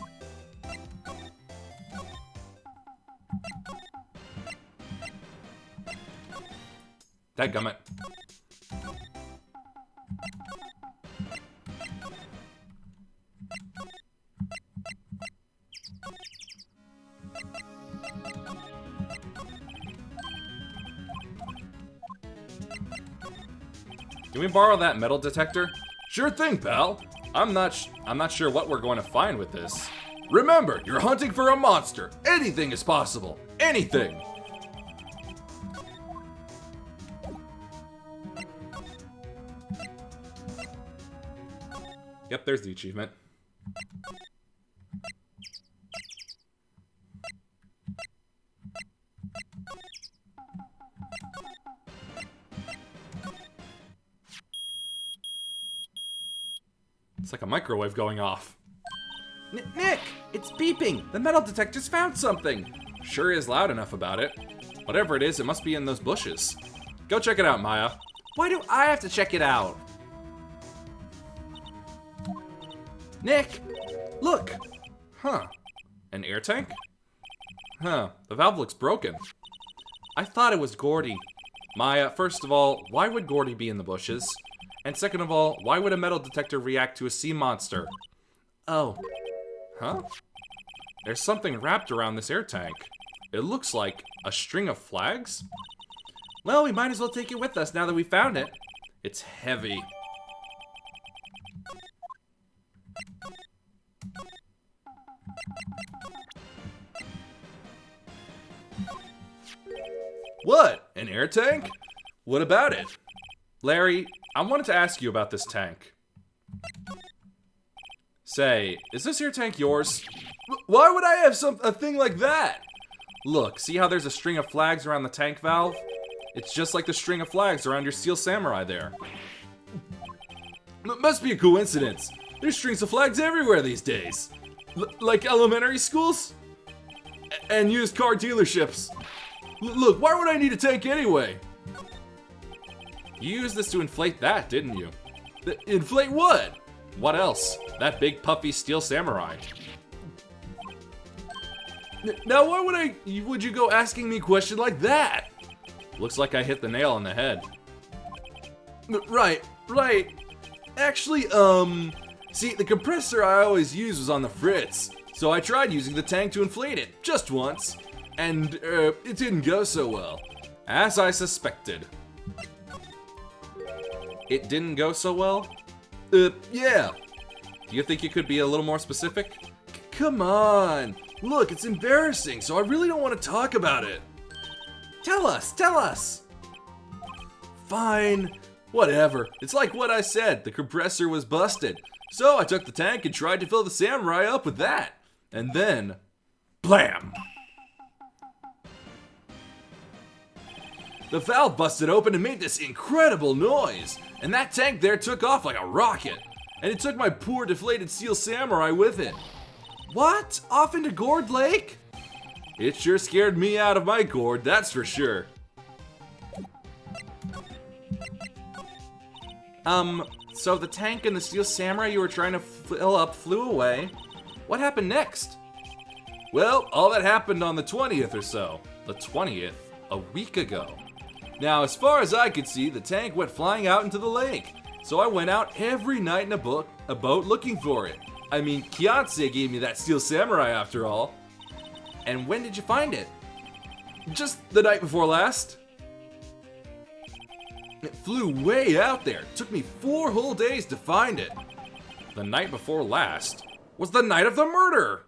Dadgummit. Can we borrow that metal detector? Sure thing, pal. I'm not sure what we're going to find with this. Remember, you're hunting for a monster. Anything is possible. Anything. Yep, there's the achievement. It's like a microwave going off. Nick, it's beeping. The metal detector's found something. Sure is loud enough about it. Whatever it is, it must be in those bushes. Go check it out, Maya. Why do I have to check it out? Nick, look. Huh. An air tank? Huh. The valve looks broken. I thought it was Gordy. Maya, first of all, why would Gordy be in the bushes? And second of all, why would a metal detector react to a sea monster? Oh. Huh? There's something wrapped around this air tank. It looks like a string of flags? Well, we might as well take it with us now that we found it. It's heavy. What? An air tank? What about it? Larry, I wanted to ask you about this tank. Say, is this air tank yours? Why would I have a thing like that? Look, see how there's a string of flags around the tank valve? It's just like the string of flags around your Steel Samurai there. Must be a coincidence. There's strings of flags everywhere these days. Like elementary schools? And used car dealerships. Look, why would I need a tank anyway? You used this to inflate that, didn't you? Inflate what? What else? That big puffy Steel Samurai. Now why would you go asking me a question like that? Looks like I hit the nail on the head. Right. Actually, see, the compressor I always use was on the fritz, so I tried using the tank to inflate it, just once, and, it didn't go so well, as I suspected. It didn't go so well? Yeah. Do you think you could be a little more specific? Come on! Look, it's embarrassing, so I really don't want to talk about it. Tell us! Fine. Whatever. It's like what I said, the compressor was busted. So I took the tank and tried to fill the Samurai up with that. And then, blam! The valve busted open and made this incredible noise. And that tank there took off like a rocket. And it took my poor deflated Steel Samurai with it. What? Off into Gourd Lake? It sure scared me out of my gourd, that's for sure. So the tank and the Steel Samurai you were trying to fill up flew away. What happened next? Well, all that happened on the 20th or so. The 20th? A week ago. Now, as far as I could see, the tank went flying out into the lake. So I went out every night in a boat looking for it. I mean, Kianse gave me that Steel Samurai after all. And when did you find it? Just the night before last. It flew way out there. It took me 4 whole days to find it. The night before last was the night of the murder.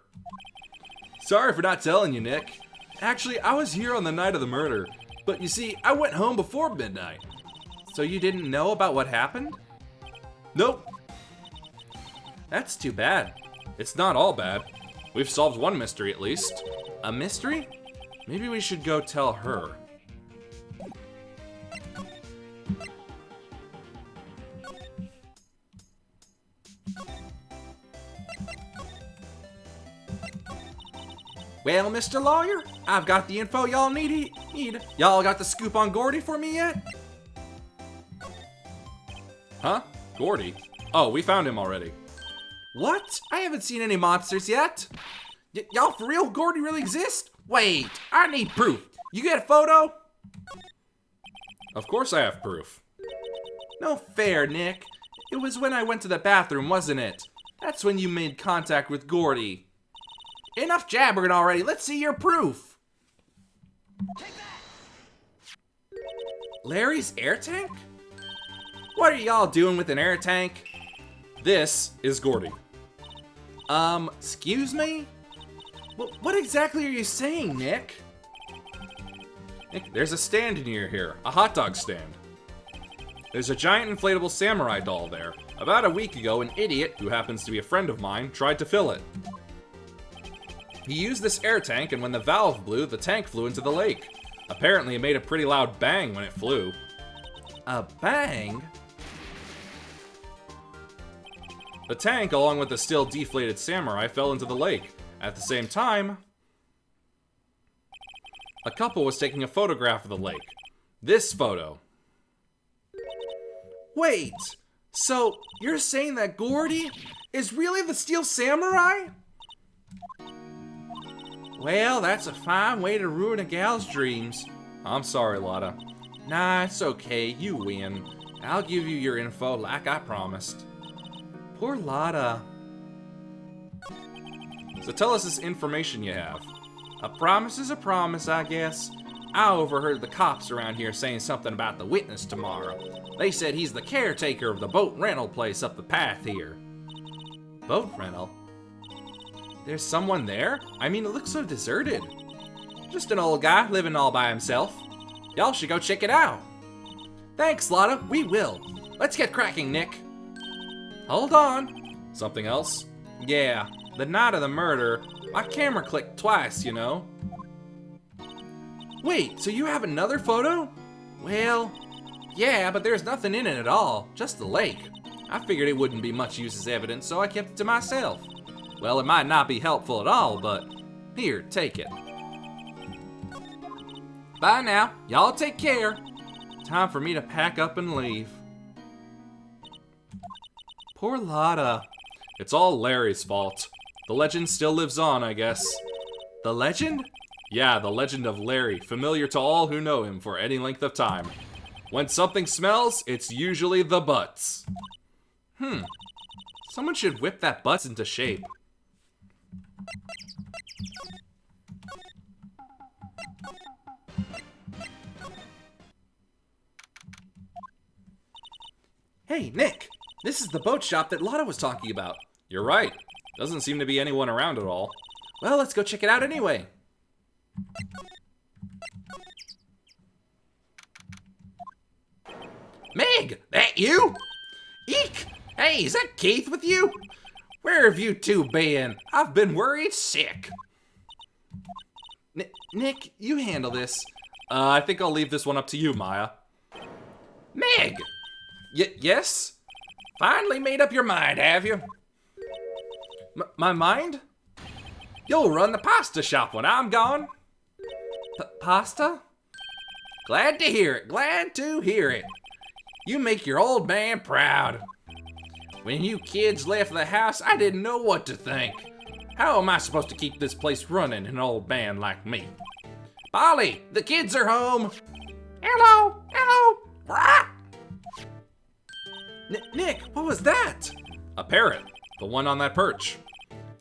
Sorry for not telling you, Nick. Actually, I was here on the night of the murder. But you see, I went home before midnight. So you didn't know about what happened? Nope. That's too bad. It's not all bad. We've solved one mystery at least. A mystery? Maybe we should go tell her. Well, Mr. Lawyer, I've got the info y'all need. Y'all got the scoop on Gordy for me yet? Huh? Gordy? Oh, we found him already. What? I haven't seen any monsters yet. Y'all for real? Gordy really exists? Wait, I need proof. You get a photo? Of course I have proof. No fair, Nick. It was when I went to the bathroom, wasn't it? That's when you made contact with Gordy. Enough jabbering already. Let's see your proof. Larry's air tank? What are y'all doing with an air tank? This is Gordy. Excuse me? What exactly are you saying, Nick? Nick, there's a stand near here, a hot dog stand. There's a giant inflatable samurai doll there. About a week ago, an idiot, who happens to be a friend of mine, tried to fill it. He used this air tank, and when the valve blew, the tank flew into the lake. Apparently, it made a pretty loud bang when it flew. A bang? The tank, along with the still deflated samurai, fell into the lake. At the same time, a couple was taking a photograph of the lake. This photo. Wait, so you're saying that Gordy is really the Steel Samurai? Well, that's a fine way to ruin a gal's dreams. I'm sorry, Lotta. Nah, it's okay, you win. I'll give you your info like I promised. Poor Lotta. So tell us this information you have. A promise is a promise, I guess. I overheard the cops around here saying something about the witness tomorrow. They said he's the caretaker of the boat rental place up the path here. Boat rental? There's someone there? I mean, it looks so deserted. Just an old guy living all by himself. Y'all should go check it out. Thanks, Lotta. We will. Let's get cracking, Nick. Hold on. Something else? Yeah, the night of the murder, my camera clicked twice, you know. Wait, so you have another photo? Well, yeah, but there's nothing in it at all, just the lake. I figured it wouldn't be much use as evidence, so I kept it to myself. Well, it might not be helpful at all, but here, take it. Bye now, y'all take care. Time for me to pack up and leave. Poor Lotta. It's all Larry's fault. The legend still lives on, I guess. The legend? Yeah, the legend of Larry, familiar to all who know him for any length of time. When something smells, it's usually the butts. Someone should whip that butts into shape. Hey, Nick! This is the boat shop that Lotta was talking about. You're right. Doesn't seem to be anyone around at all. Well, let's go check it out anyway. Meg, that you? Eek! Hey, is that Keith with you? Where have you two been? I've been worried sick. Nick, you handle this. I think I'll leave this one up to you, Maya. Meg! Yes? Finally made up your mind, have you? My mind? You'll run the pasta shop when I'm gone. Pasta? Glad to hear it, glad to hear it. You make your old man proud. When you kids left the house, I didn't know what to think. How am I supposed to keep this place running, an old man like me? Polly, the kids are home. Hello, hello. Rah! Nick, what was that? A parrot, the one on that perch.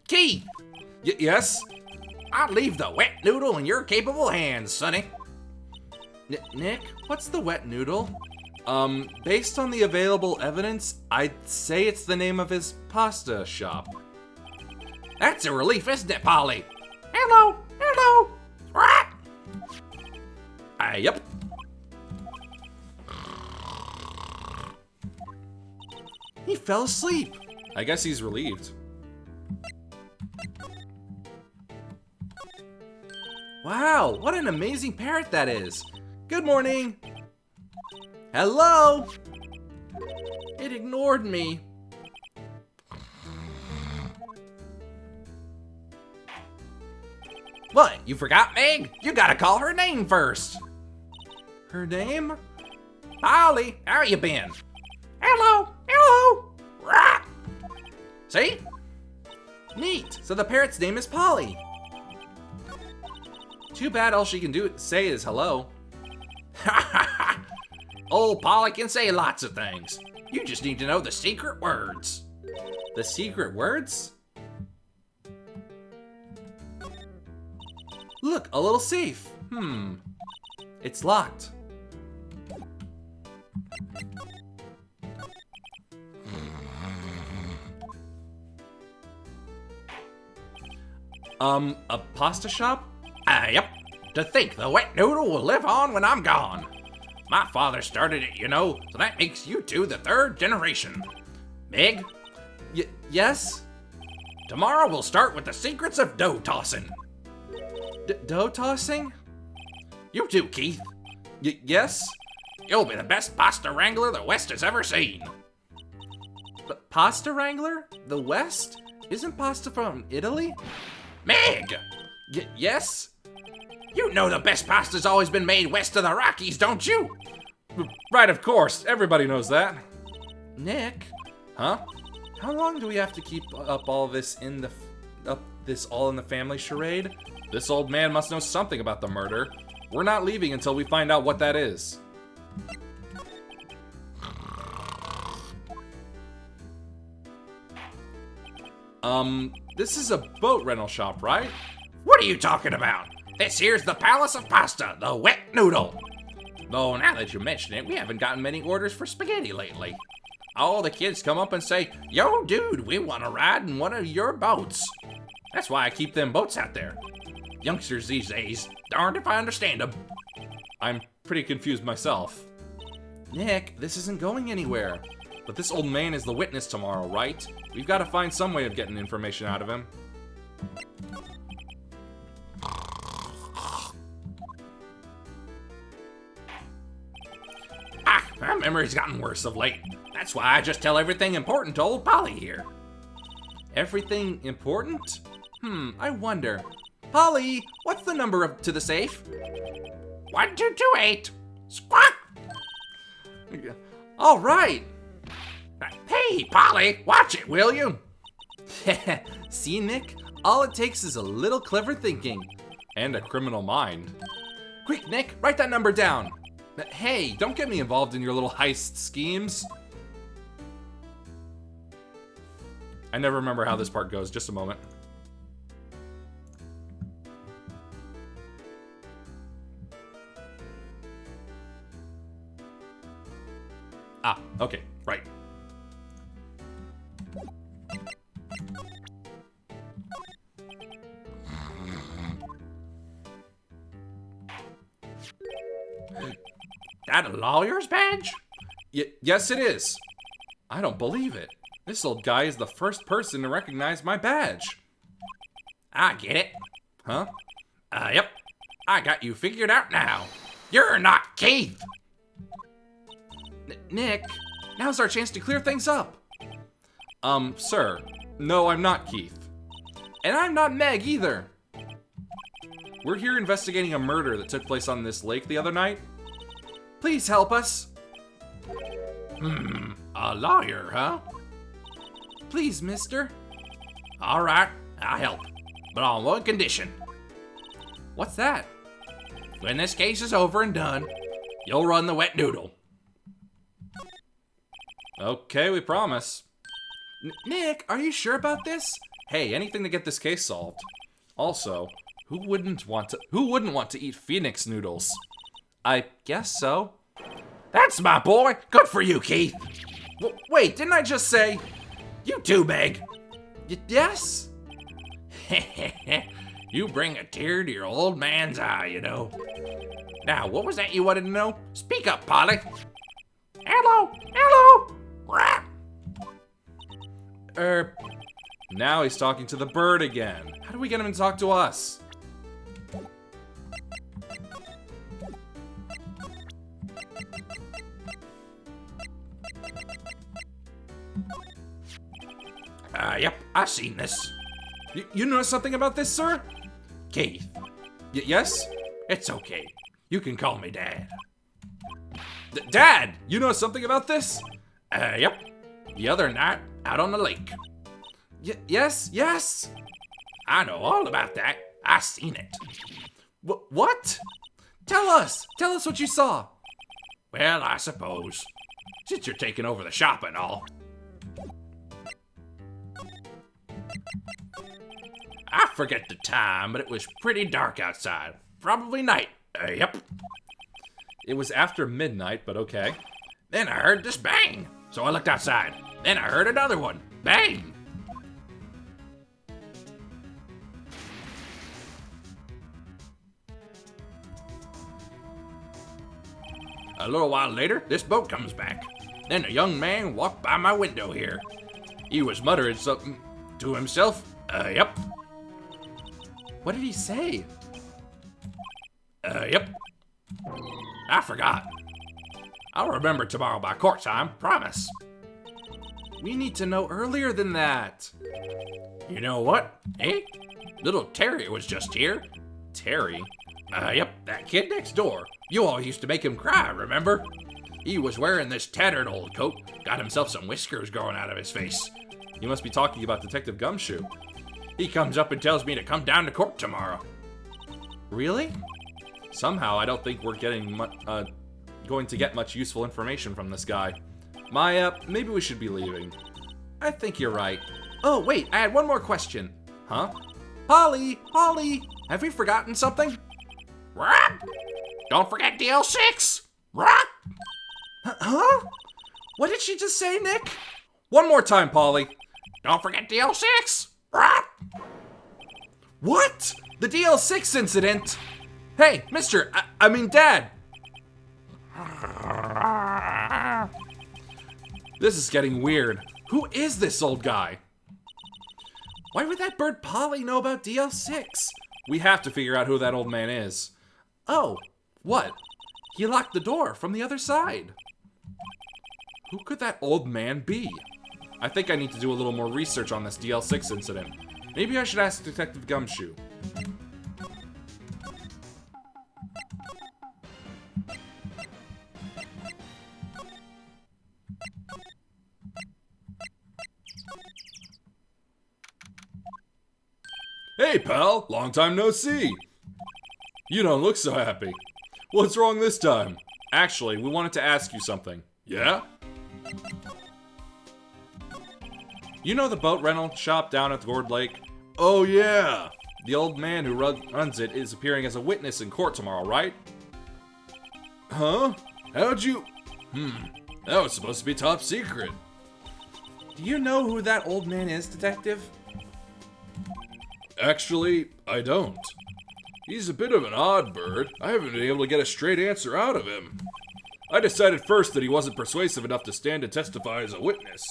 Keith! Yes? I'll leave the wet noodle in your capable hands, sonny. Nick, what's the wet noodle? Based on the available evidence, I'd say it's the name of his pasta shop. That's a relief, isn't it, Polly? Hello, hello. Rah! Yep. He fell asleep. I guess he's relieved. Wow, what an amazing parrot that is. Good morning. Hello. It ignored me. What, you forgot Meg? You gotta call her name first. Her name? Polly, how you been? Hello, hello. Rah! See? Neat, so the parrot's name is Polly. Too bad all she can say is hello. Ha ha ha! Old Polly can say lots of things. You just need to know the secret words. The secret words? Look, a little safe. It's locked. A pasta shop? Yep. To think the wet noodle will live on when I'm gone. My father started it, you know, so that makes you two the third generation. Meg, Yes? tomorrow we'll start with the secrets of dough tossing. Dough tossing? You too, Keith. Yes? You'll be the best pasta wrangler the West has ever seen. Pasta wrangler? The West? Isn't pasta from Italy? Meg, Yes? you know the best pasta's always been made west of the Rockies, don't you? Right, of course. Everybody knows that. Nick, Huh? How long do we have to keep up all this in the this all in the family charade? This old man must know something about the murder. We're not leaving until we find out what that is. This is a boat rental shop, right? what are you talking about? This here's the Palace of Pasta, the wet noodle. Though now that you mention it, we haven't gotten many orders for spaghetti lately. All the kids come up and say, yo dude, we want to ride in one of your boats. That's why I keep them boats out there. Youngsters these days, darned if I understand them. I'm pretty confused myself. Nick, this isn't going anywhere. But this old man is the witness tomorrow, right? We've got to find some way of getting information out of him. My memory's gotten worse of late. That's why I just tell everything important to old Polly here. Everything important? I wonder. Polly, what's the number to the safe? 1228. Squawk! All right. Hey, Polly, watch it, will you? See, Nick? All it takes is a little clever thinking. And a criminal mind. Quick, Nick, write that number down. Hey, don't get me involved in your little heist schemes. I never remember how this part goes. Just a moment. Ah, okay, right. That a lawyer's badge? Yes, it is. I don't believe it. This old guy is the first person to recognize my badge. I get it. Huh? Yep. I got you figured out now. You're not Keith. Nick, now's our chance to clear things up. Sir, no, I'm not Keith. And I'm not Meg either. We're here investigating a murder that took place on this lake the other night. Please help us. A lawyer, huh? Please, mister. All right, I'll help. But on one condition. What's that? When this case is over and done, you'll run the wet noodle. Okay, we promise. Nick, are you sure about this? Hey, anything to get this case solved. Also, who wouldn't want to eat Phoenix noodles? I guess so. That's my boy. Good for you, Keith. Wait, didn't I just say? You too, Meg. Yes? You bring a tear to your old man's eye, you know. Now, what was that you wanted to know? Speak up, Polly. Hello, hello. Rah. Now he's talking to the bird again. How do we get him to talk to us? Yep, I've seen this. You know something about this, sir? Keith, Yes? it's okay. You can call me Dad. Dad, you know something about this? Yep. The other night, out on the lake. Yes? I know all about that. I seen it. What? Tell us what you saw. Well, I suppose. Since you're taking over the shop and all. I forget the time, but it was pretty dark outside. Probably night. Yep. It was after midnight, but okay. Then I heard this bang. So I looked outside. Then I heard another one. Bang. A little while later, this boat comes back. Then a young man walked by my window here. He was muttering something to himself. Yep. What did he say? Yep. I forgot. I'll remember tomorrow by court time, promise. We need to know earlier than that. You know what? Eh? Little Terry was just here. Terry? Yep, that kid next door. You all used to make him cry, remember? He was wearing this tattered old coat, got himself some whiskers growing out of his face. You must be talking about Detective Gumshoe. He comes up and tells me to come down to court tomorrow. Really? Somehow, I don't think we're going to get much useful information from this guy. Maya, maybe we should be leaving. I think you're right. Oh, wait, I had one more question. Huh? Polly! Polly! Have we forgotten something? Rap! Don't forget DL6! Rap! Huh? What did she just say, Nick? One more time, Polly. Don't forget DL6! Rap! What? The DL6 incident? Hey, mister, I mean Dad. This is getting weird. Who is this old guy? Why would that bird Polly know about DL6? We have to figure out who that old man is. Oh, what? He locked the door from the other side. Who could that old man be? I think I need to do a little more research on this DL6 incident. Maybe I should ask Detective Gumshoe. Hey, pal. Long time no see. You don't look so happy. What's wrong this time? Actually, we wanted to ask you something. Yeah? You know the boat rental shop down at the Gourd Lake? Oh, yeah. The old man who runs it is appearing as a witness in court tomorrow, right? Huh? How'd you... That was supposed to be top secret. Do you know who that old man is, Detective? Actually, I don't. He's a bit of an odd bird. I haven't been able to get a straight answer out of him. I decided first that he wasn't persuasive enough to stand and testify as a witness.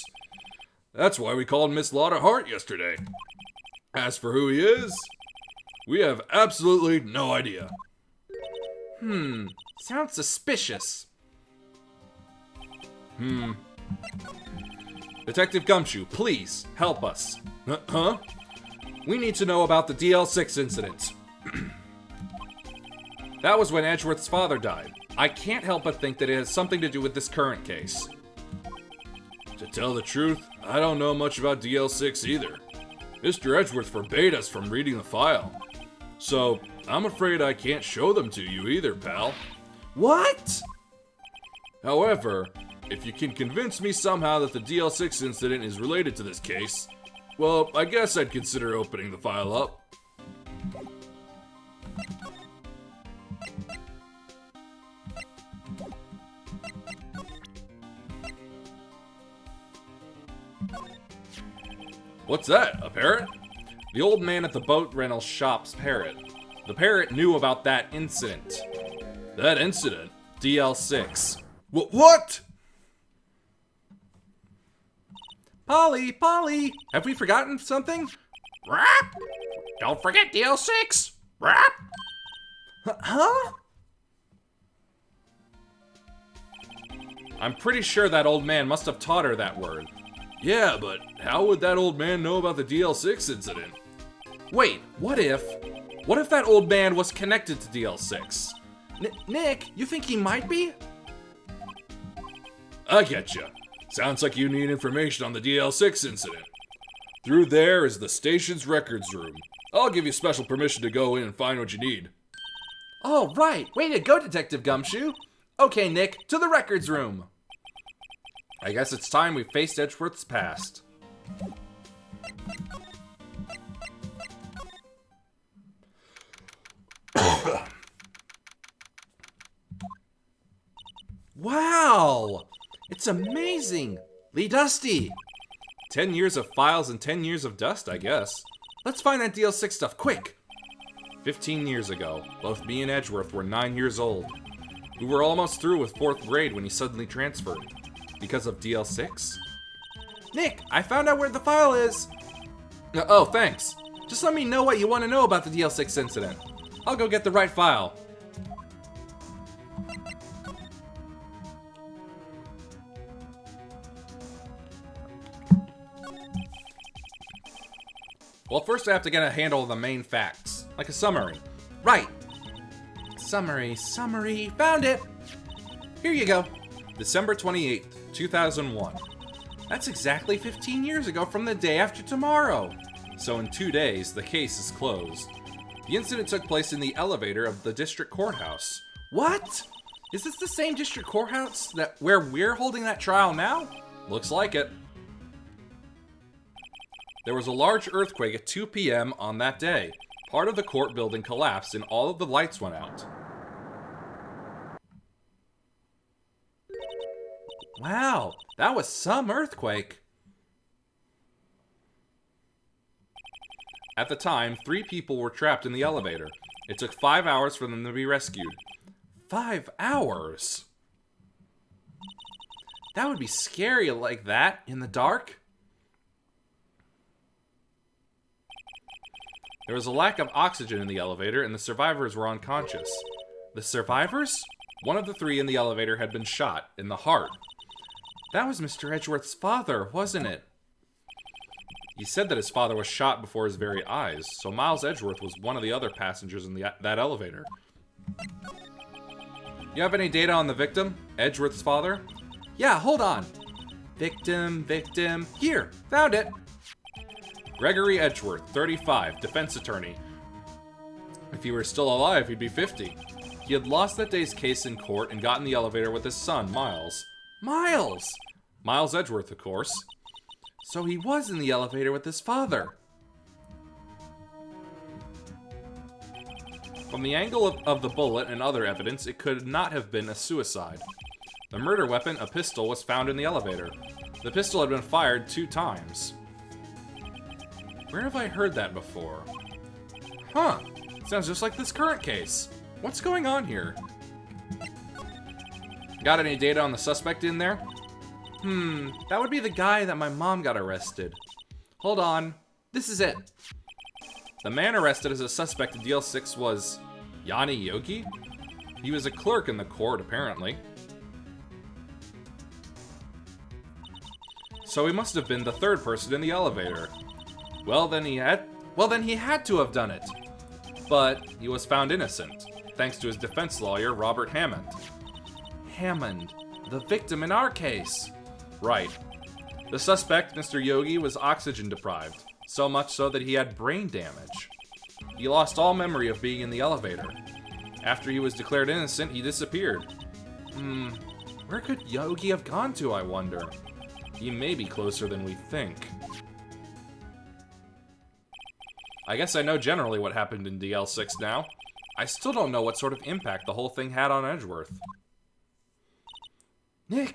That's why we called Miss Lotta Hart yesterday. As for who he is, we have absolutely no idea. Sounds suspicious. Detective Gumshoe, please, help us. Huh? We need to know about the DL6 incident. That was when Edgeworth's father died. I can't help but think that it has something to do with this current case. To tell the truth, I don't know much about DL6 either. Mr. Edgeworth forbade us from reading the file. So, I'm afraid I can't show them to you either, pal. What? However, if you can convince me somehow that the DL6 incident is related to this case, well, I guess I'd consider opening the file up. What's that, a parrot? The old man at the boat rental shop's parrot. The parrot knew about that incident. That incident? DL6. What? Polly, Polly, have we forgotten something? Rap! Don't forget DL6! Rap! Huh? I'm pretty sure that old man must have taught her that word. Yeah, but how would that old man know about the DL6 incident? Wait, what if that old man was connected to DL6? Nick, you think he might be? I getcha. Sounds like you need information on the DL6 incident. Through there is the station's records room. I'll give you special permission to go in and find what you need. Oh, right. Way to go, Detective Gumshoe. Okay, Nick, to the records room. I guess it's time we faced Edgeworth's past. Wow! It's amazing! Lee Dusty! 10 years of files and 10 years of dust, I guess. Let's find that DL6 stuff, quick! 15 years ago, both me and Edgeworth were 9 years old. We were almost through with 4th grade when he suddenly transferred. Because of DL6? Nick, I found out where the file is! Oh, thanks. Just let me know what you want to know about the DL6 incident. I'll go get the right file. Well, first I have to get a handle of the main facts, like a summary. Right. Summary, found it! Here you go. December 28th, 2001. That's exactly 15 years ago from the day after tomorrow. So in 2 days, the case is closed. The incident took place in the elevator of the district courthouse. What? Is this the same district courthouse where we're holding that trial now? Looks like it. There was a large earthquake at 2 p.m. on that day. Part of the court building collapsed and all of the lights went out. Wow, that was some earthquake. At the time, 3 people were trapped in the elevator. It took 5 hours for them to be rescued. 5 hours? That would be scary like that, in the dark. There was a lack of oxygen in the elevator, and the survivors were unconscious. The survivors? One of the 3 in the elevator had been shot in the heart. That was Mr. Edgeworth's father, wasn't it? He said that his father was shot before his very eyes, so Miles Edgeworth was one of the other passengers in that elevator. You have any data on the victim, Edgeworth's father? Yeah, hold on. Victim. Here, found it. Gregory Edgeworth, 35, defense attorney. If he were still alive, he'd be 50. He had lost that day's case in court and got in the elevator with his son, Miles. Miles! Miles Edgeworth, of course. So he was in the elevator with his father. From the angle of the bullet and other evidence, it could not have been a suicide. The murder weapon, a pistol, was found in the elevator. The pistol had been fired 2 times. Where have I heard that before? Huh, sounds just like this current case. What's going on here? Got any data on the suspect in there? That would be the guy that my mom got arrested. Hold on, this is it. The man arrested as a suspect in DL6 was Yanni Yogi? He was a clerk in the court, apparently. So he must have been the 3rd person in the elevator. Well, then he had to have done it. But he was found innocent, thanks to his defense lawyer, Robert Hammond. Hammond, the victim in our case. Right. The suspect, Mr. Yogi, was oxygen deprived, so much so that he had brain damage. He lost all memory of being in the elevator. After he was declared innocent, he disappeared. Where could Yogi have gone to, I wonder? He may be closer than we think. I guess I know generally what happened in DL6 now. I still don't know what sort of impact the whole thing had on Edgeworth. Nick,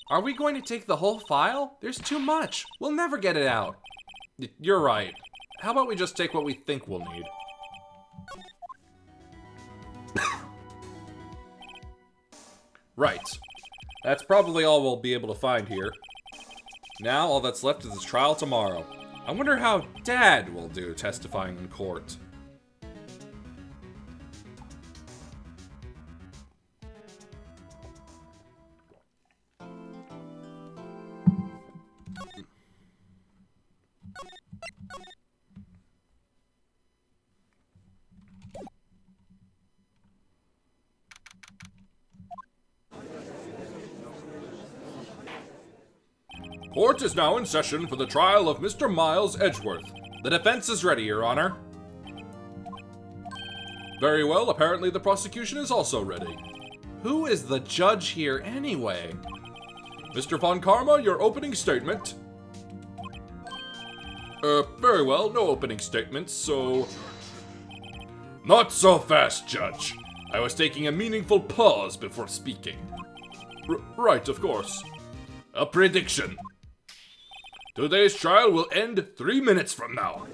are we going to take the whole file? There's too much. We'll never get it out. You're right. How about we just take what we think we'll need? Right. That's probably all we'll be able to find here. Now all that's left is the trial tomorrow. I wonder how Dad will do testifying in court. Court is now in session for the trial of Mr. Miles Edgeworth. The defense is ready, Your Honor. Very well, apparently the prosecution is also ready. Who is the judge here anyway? Mr. Von Karma, your opening statement. Very well, no opening statements, so... Not so fast, Judge. I was taking a meaningful pause before speaking. Right, of course. A prediction. Today's trial will end 3 minutes from now.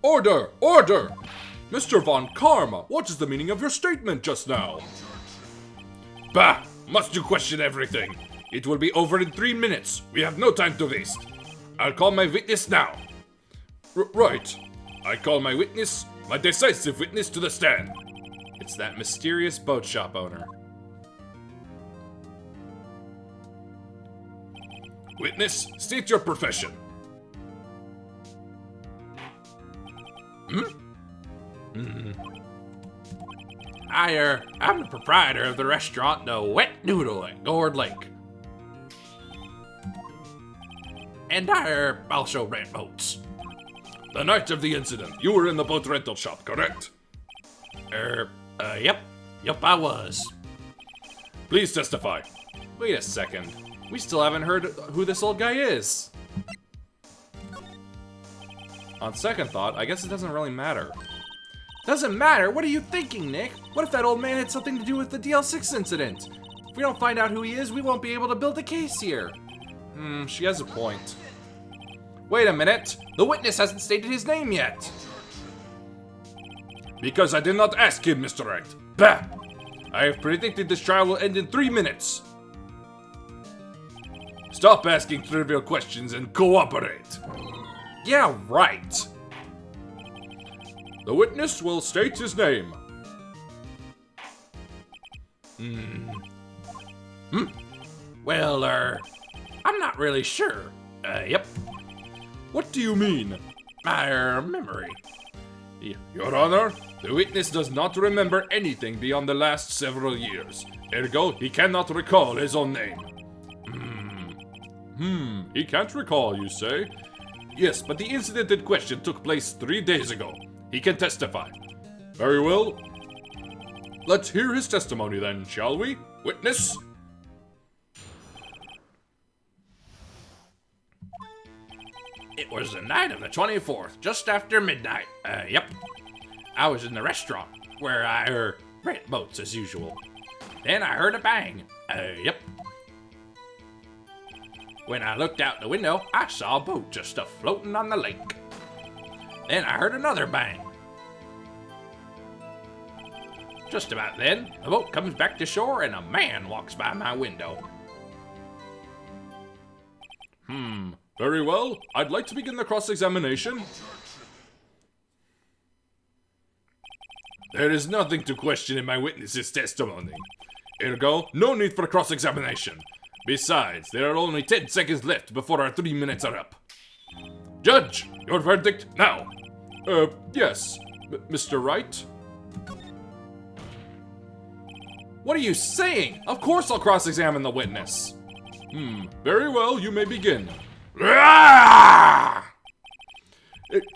Order! Order! Mr. Von Karma, what is the meaning of your statement just now? Bah! Must you question everything? It will be over in 3 minutes. We have no time to waste. I'll call my witness now. Right. I call my witness, my decisive witness, to the stand. It's that mysterious boat shop owner. Witness, state your profession. I'm the proprietor of the restaurant, The Wet Noodle at Gourd Lake. And I also rent boats. The night of the incident, you were in the boat rental shop, correct? Yep. Yep, I was. Please testify. Wait a second. We still haven't heard who this old guy is. On second thought, I guess it doesn't really matter. Doesn't matter? What are you thinking, Nick? What if that old man had something to do with the DL6 incident? If we don't find out who he is, we won't be able to build a case here. She has a point. Wait a minute. The witness hasn't stated his name yet. Because I did not ask him, Mr. Wright. Bah! I have predicted this trial will end in 3 minutes. Stop asking trivial questions and cooperate. Yeah, right. The witness will state his name. Well, I'm not really sure. Yep. What do you mean? My memory. Your Honor, the witness does not remember anything beyond the last several years. Ergo, he cannot recall his own name. He can't recall, you say? Yes, but the incident in question took place 3 days ago. He can testify. Very well. Let's hear his testimony then, shall we? Witness? It was the night of the 24th, just after midnight. Yep. I was in the restaurant, where I, rent boats as usual. Then I heard a bang. Yep. When I looked out the window, I saw a boat just floating on the lake. Then I heard another bang. Just about then, the boat comes back to shore and a man walks by my window. Very well. I'd like to begin the cross-examination. There is nothing to question in my witness's testimony. Ergo, no need for cross-examination. Besides, there are only 10 seconds left before our 3 minutes are up. Judge, your verdict now. Yes. Mr. Wright? What are you saying? Of course I'll cross-examine the witness. Very well, you may begin.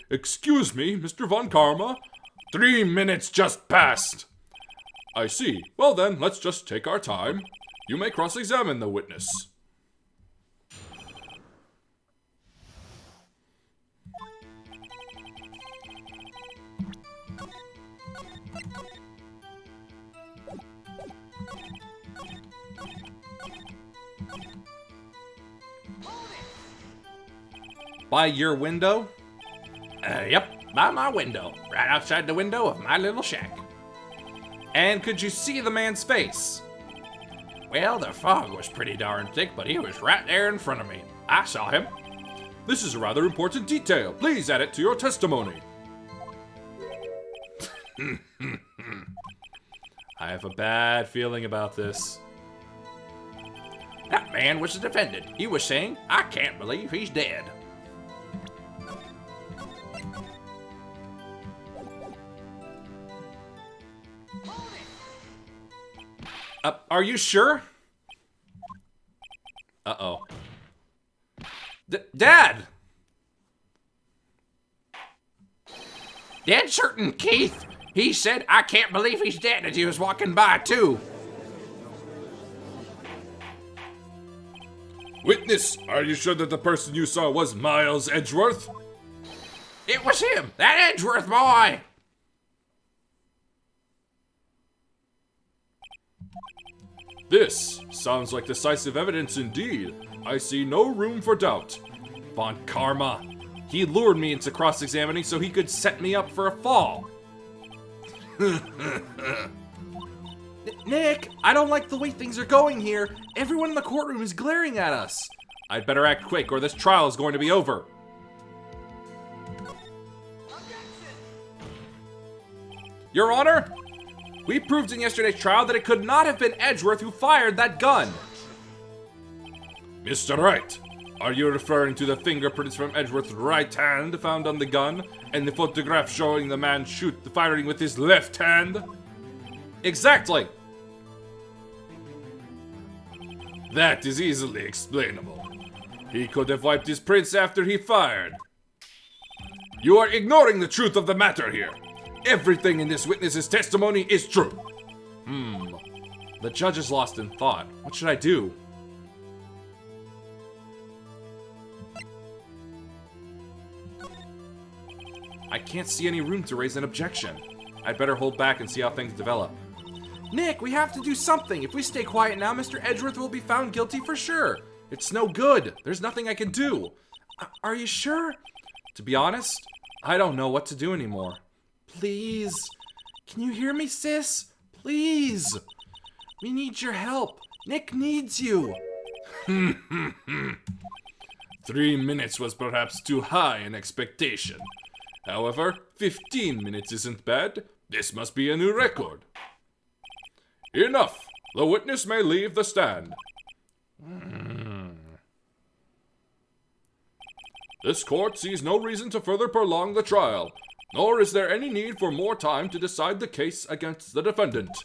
Excuse me, Mr. Von Karma. 3 minutes just passed. I see. Well then, let's just take our time. You may cross-examine the witness. By your window? Yep, by my window. Right outside the window of my little shack. And could you see the man's face? Well, the fog was pretty darn thick, but he was right there in front of me. I saw him. This is a rather important detail. Please add it to your testimony. I have a bad feeling about this. That man was the defendant. He was saying, I can't believe he's dead. Are you sure? Uh-oh. Dad! Dead certain, Keith. He said, I can't believe he's dead as he was walking by, too. Witness, are you sure that the person you saw was Miles Edgeworth? It was him, that Edgeworth boy. This sounds like decisive evidence indeed. I see no room for doubt. Von Karma. He lured me into cross-examining so he could set me up for a fall. Nick, I don't like the way things are going here. Everyone in the courtroom is glaring at us. I'd better act quick or this trial is going to be over. Your Honor, we proved in yesterday's trial that it could not have been Edgeworth who fired that gun. Mr. Wright, are you referring to the fingerprints from Edgeworth's right hand found on the gun and the photograph showing the man firing with his left hand? Exactly. That is easily explainable. He could have wiped his prints after he fired. You are ignoring the truth of the matter here. Everything in this witness's testimony is true. The judge is lost in thought. What should I do? I can't see any room to raise an objection. I'd better hold back and see how things develop. Nick, we have to do something. If we stay quiet now, Mr. Edgeworth will be found guilty for sure. It's no good. There's nothing I can do. Are you sure? To be honest, I don't know what to do anymore. Please. Can you hear me, sis? Please. We need your help. Nick needs you. 3 minutes was perhaps too high an expectation. However, 15 minutes isn't bad. This must be a new record. Enough. The witness may leave the stand. This court sees no reason to further prolong the trial, nor is there any need for more time to decide the case against the defendant.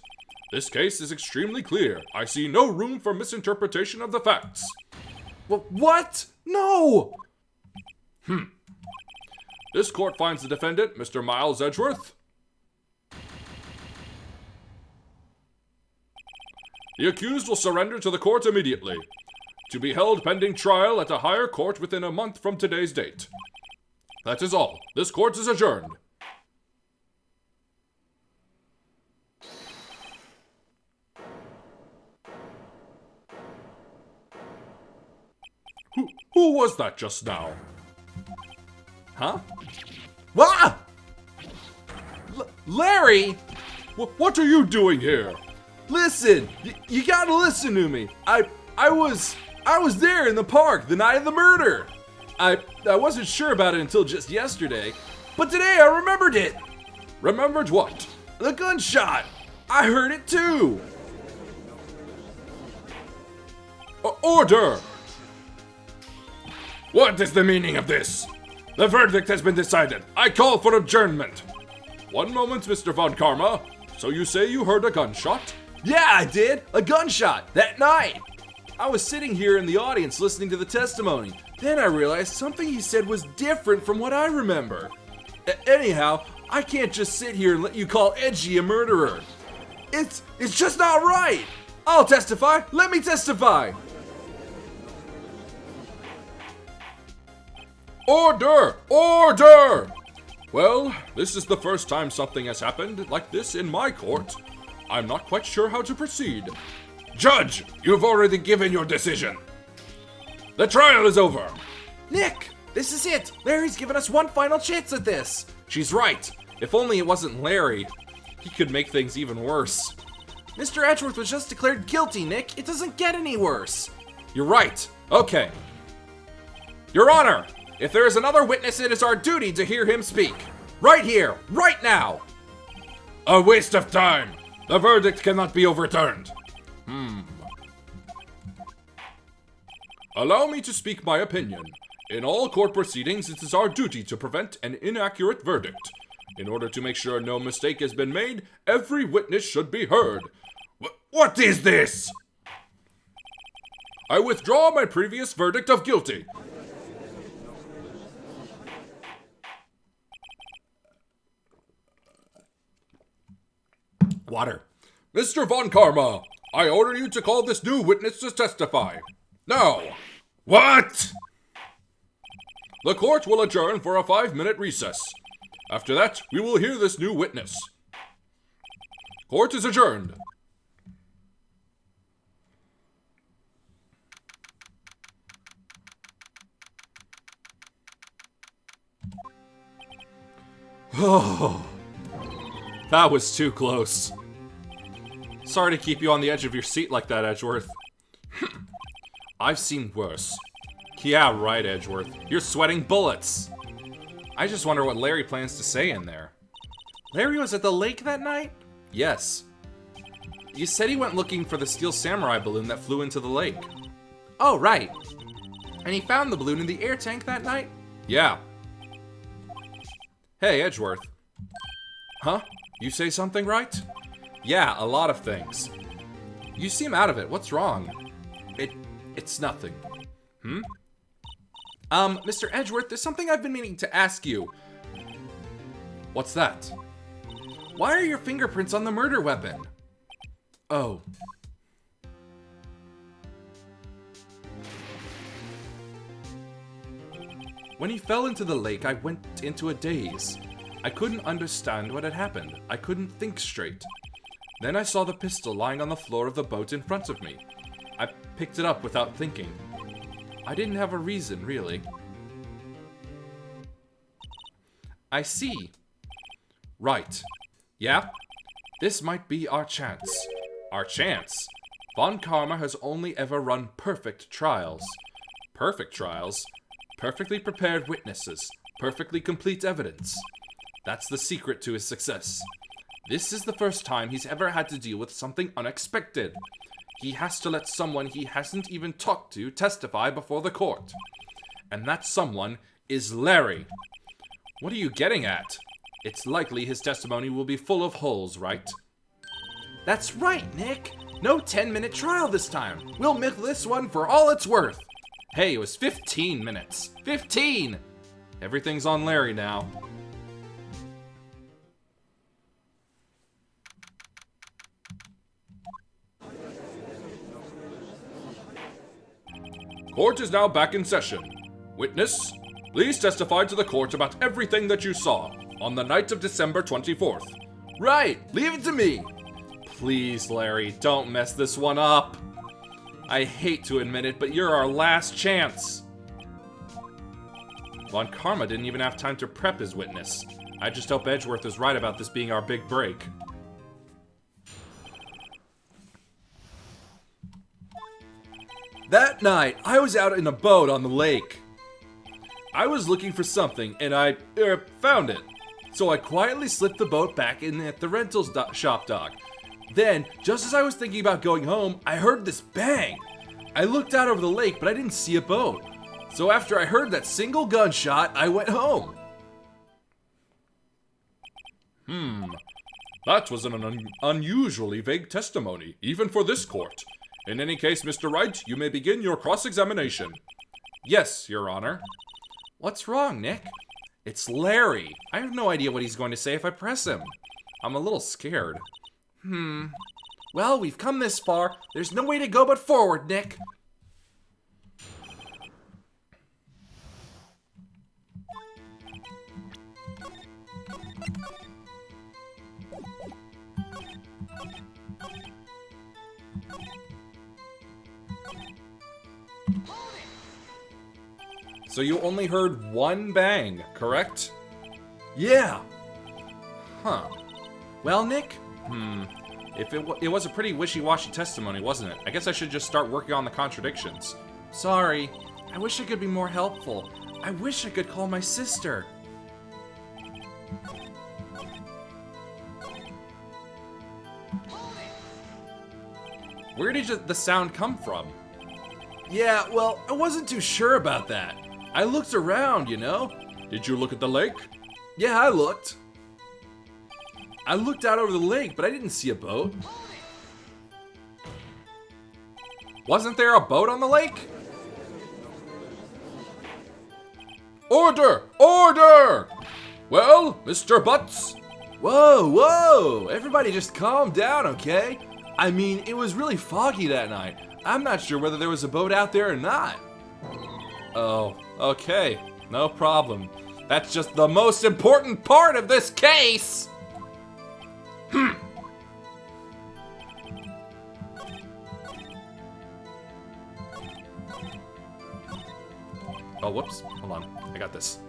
This case is extremely clear. I see no room for misinterpretation of the facts. What? No! This court finds the defendant, Mr. Miles Edgeworth. The accused will surrender to the court immediately, to be held pending trial at a higher court within a month from today's date. That is all. This court is adjourned. Who was that just now? Huh? Ah! Larry! What are you doing here? Listen, you gotta listen to me. I was there in the park the night of the murder. I wasn't sure about it until just yesterday, but today I remembered it. Remembered what? The gunshot. I heard it too. Order! What is the meaning of this? The verdict has been decided. I call for adjournment. One moment, Mr. Von Karma. So you say you heard a gunshot? Yeah, I did. A gunshot that night. I was sitting here in the audience listening to the testimony. Then I realized something he said was different from what I remember. Anyhow, I can't just sit here and let you call Edgy a murderer. It's just not right. I'll testify. Let me testify. Order! Order! Well, this is the first time something has happened like this in my court. I'm not quite sure how to proceed. Judge, you've already given your decision. The trial is over. Nick, this is it. Larry's given us one final chance at this. She's right. If only it wasn't Larry. He could make things even worse. Mr. Edgeworth was just declared guilty, Nick. It doesn't get any worse. You're right. Okay. Your Honor, if there is another witness, it is our duty to hear him speak. Right here, right now. A waste of time. The verdict cannot be overturned. Allow me to speak my opinion. In all court proceedings, it is our duty to prevent an inaccurate verdict. In order to make sure no mistake has been made, every witness should be heard. What is this? I withdraw my previous verdict of guilty. Water. Mr. Von Karma, I order you to call this new witness to testify. Now. What? The court will adjourn for a 5-minute recess. After that, we will hear this new witness. Court is adjourned. Oh. That was too close. Sorry to keep you on the edge of your seat like that, Edgeworth. I've seen worse. Yeah, right, Edgeworth. You're sweating bullets. I just wonder what Larry plans to say in there. Larry was at the lake that night? Yes. You said he went looking for the steel samurai balloon that flew into the lake. Oh, right. And he found the balloon in the air tank that night? Yeah. Hey, Edgeworth. Huh? You say something right? Yeah, a lot of things. You seem out of it. What's wrong? It's nothing. Mr. Edgeworth, there's something I've been meaning to ask you. What's that? Why are your fingerprints on the murder weapon? Oh. When he fell into the lake, I went into a daze. I couldn't understand what had happened. I couldn't think straight. Then I saw the pistol lying on the floor of the boat in front of me. I picked it up without thinking. I didn't have a reason, really. I see. Right. Yeah? This might be our chance. Our chance? Von Karma has only ever run perfect trials. Perfect trials? Perfectly prepared witnesses. Perfectly complete evidence. That's the secret to his success. This is the first time he's ever had to deal with something unexpected. He has to let someone he hasn't even talked to testify before the court. And that someone is Larry. What are you getting at? It's likely his testimony will be full of holes, right? That's right, Nick. No 10-minute trial this time. We'll milk this one for all it's worth. Hey, it was 15 minutes. 15! Everything's on Larry now. Court is now back in session. Witness, please testify to the court about everything that you saw on the night of December 24th. Right, leave it to me. Please, Larry, don't mess this one up. I hate to admit it, but you're our last chance. Von Karma didn't even have time to prep his witness. I just hope Edgeworth is right about this being our big break. That night, I was out in a boat on the lake. I was looking for something, and I found it. So I quietly slipped the boat back in at the rental shop dock. Then, just as I was thinking about going home, I heard this bang. I looked out over the lake, but I didn't see a boat. So after I heard that single gunshot, I went home. That was an unusually vague testimony, even for this court. In any case, Mr. Wright, you may begin your cross-examination. Yes, Your Honor. What's wrong, Nick? It's Larry. I have no idea what he's going to say if I press him. I'm a little scared. Well, we've come this far. There's no way to go but forward, Nick. So you only heard one bang, correct? Yeah. Huh. Well, Nick? It was a pretty wishy-washy testimony, wasn't it? I guess I should just start working on the contradictions. Sorry. I wish I could be more helpful. I wish I could call my sister. Where did the sound come from? Yeah, well, I wasn't too sure about that. I looked around, you know? Did you look at the lake? Yeah, I looked. I looked out over the lake, but I didn't see a boat. Wasn't there a boat on the lake? Order! Order! Well, Mr. Butts? Whoa! Everybody just calm down, okay? I mean, it was really foggy that night. I'm not sure whether there was a boat out there or not. Oh, okay. No problem. That's just the most important part of this case! Oh, whoops. Hold on. I got this.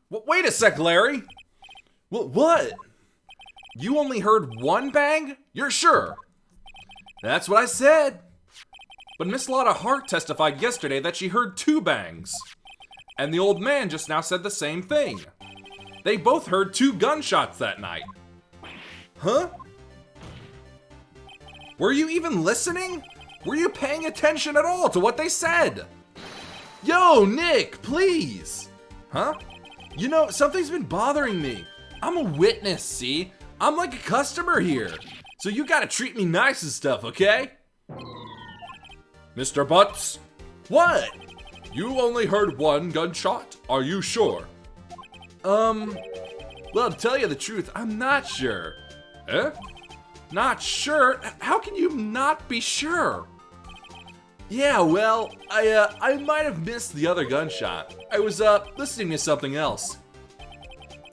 Wait a sec, Larry. What? You only heard one bang? You're sure? That's what I said. But Miss Lotta Hart testified yesterday that she heard 2 bangs. And the old man just now said the same thing. They both heard 2 gunshots that night. Huh? Were you even listening? Were you paying attention at all to what they said? Yo, Nick, please. Huh? You know, something's been bothering me. I'm a witness, see? I'm like a customer here. So you gotta treat me nice and stuff, okay? Mr. Butts? What? You only heard 1 gunshot? Are you sure? Well, to tell you the truth, I'm not sure. Eh? Not sure? How can you not be sure? Yeah, well, I might have missed the other gunshot. I was, listening to something else.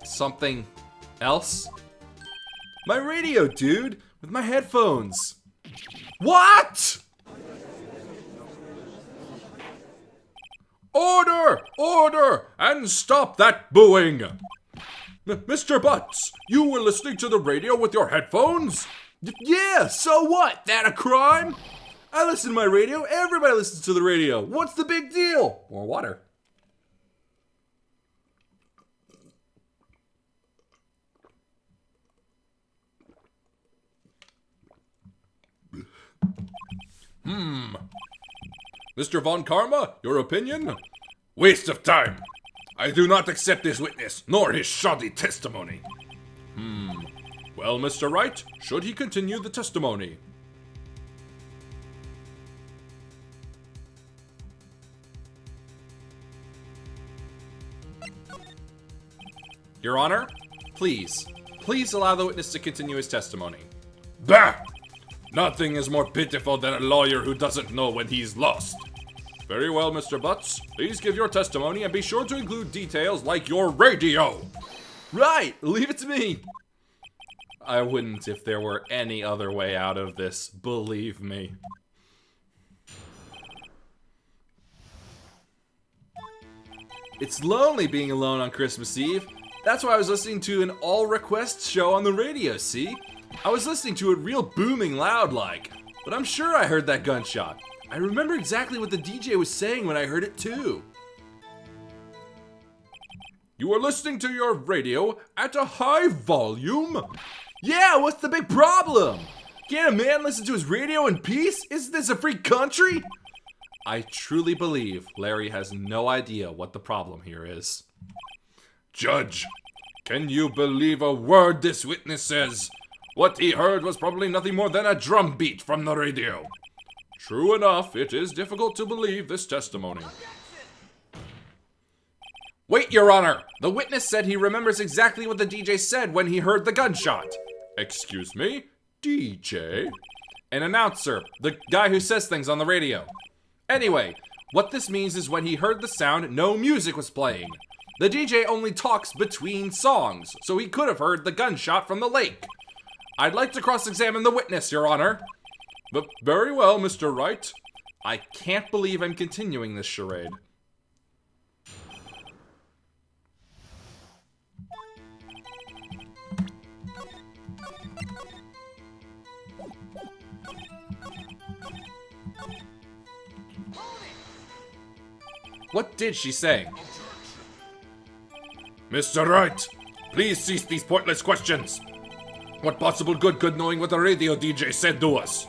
Something else? My radio, dude, with my headphones. What? Order! Order! And stop that booing! Mr. Butts, you were listening to the radio with your headphones? Yeah, so what? That a crime? I listen to my radio. Everybody listens to the radio. What's the big deal? More water. Mr. Von Karma, your opinion? Waste of time. I do not accept this witness, nor his shoddy testimony. Well, Mr. Wright, should he continue the testimony? Your Honor, please allow the witness to continue his testimony. Bah! Nothing is more pitiful than a lawyer who doesn't know when he's lost. Very well, Mr. Butts. Please give your testimony and be sure to include details like your radio. Right, leave it to me. I wouldn't if there were any other way out of this, believe me. It's lonely being alone on Christmas Eve. That's why I was listening to an all requests show on the radio, see? I was listening to it real booming loud like, but I'm sure I heard that gunshot. I remember exactly what the DJ was saying when I heard it too. You were listening to your radio at a high volume? Yeah, what's the big problem? Can't a man listen to his radio in peace? Isn't this a free country? I truly believe Larry has no idea what the problem here is. Judge, can you believe a word this witness says? What he heard was probably nothing more than a drum beat from the radio. True enough, it is difficult to believe this testimony. Wait, Your Honor! The witness said he remembers exactly what the DJ said when he heard the gunshot. Excuse me? DJ? An announcer, the guy who says things on the radio. Anyway, what this means is when he heard the sound, no music was playing. The DJ only talks between songs, so he could have heard the gunshot from the lake. I'd like to cross-examine the witness, Your Honor. But very well, Mr. Wright. I can't believe I'm continuing this charade. What did she say? Mr. Wright, please cease these pointless questions. What possible good could knowing what the radio DJ said do us?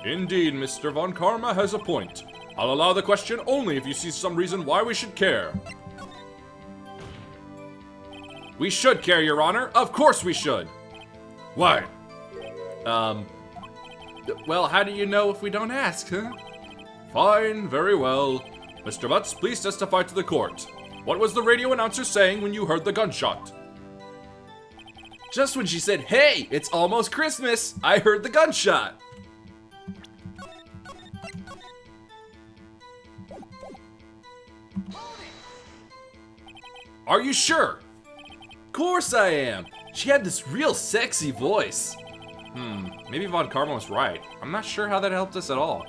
Indeed, Mr. Von Karma has a point. I'll allow the question only if you see some reason why we should care. We should care, Your Honor. Of course we should. Why? Well, how do you know if we don't ask, huh? Fine, very well. Mr. Butts, please testify to the court. What was the radio announcer saying when you heard the gunshot? Just when she said, "Hey, it's almost Christmas," I heard the gunshot. Are you sure? Of course I am. She had this real sexy voice. Maybe Von Karma was right. I'm not sure how that helped us at all.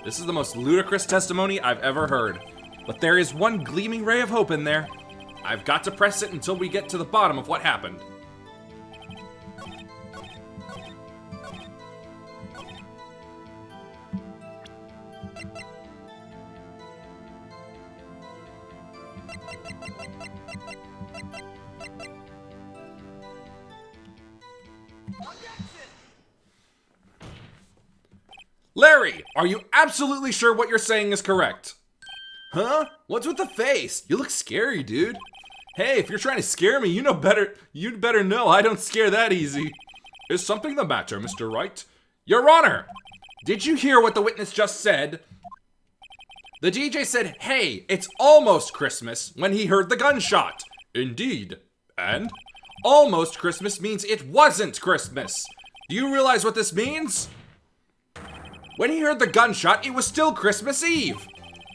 This is the most ludicrous testimony I've ever heard. But there is one gleaming ray of hope in there. I've got to press it until we get to the bottom of what happened. Larry, are you absolutely sure what you're saying is correct? Huh? What's with the face? You look scary, dude. Hey, if you're trying to scare me, you'd better know I don't scare that easy. Is something the matter, Mr. Wright? Your Honor, did you hear what the witness just said? The DJ said, hey, it's almost Christmas when he heard the gunshot. Indeed. And? Almost Christmas means it wasn't Christmas. Do you realize what this means? When he heard the gunshot, it was still Christmas Eve.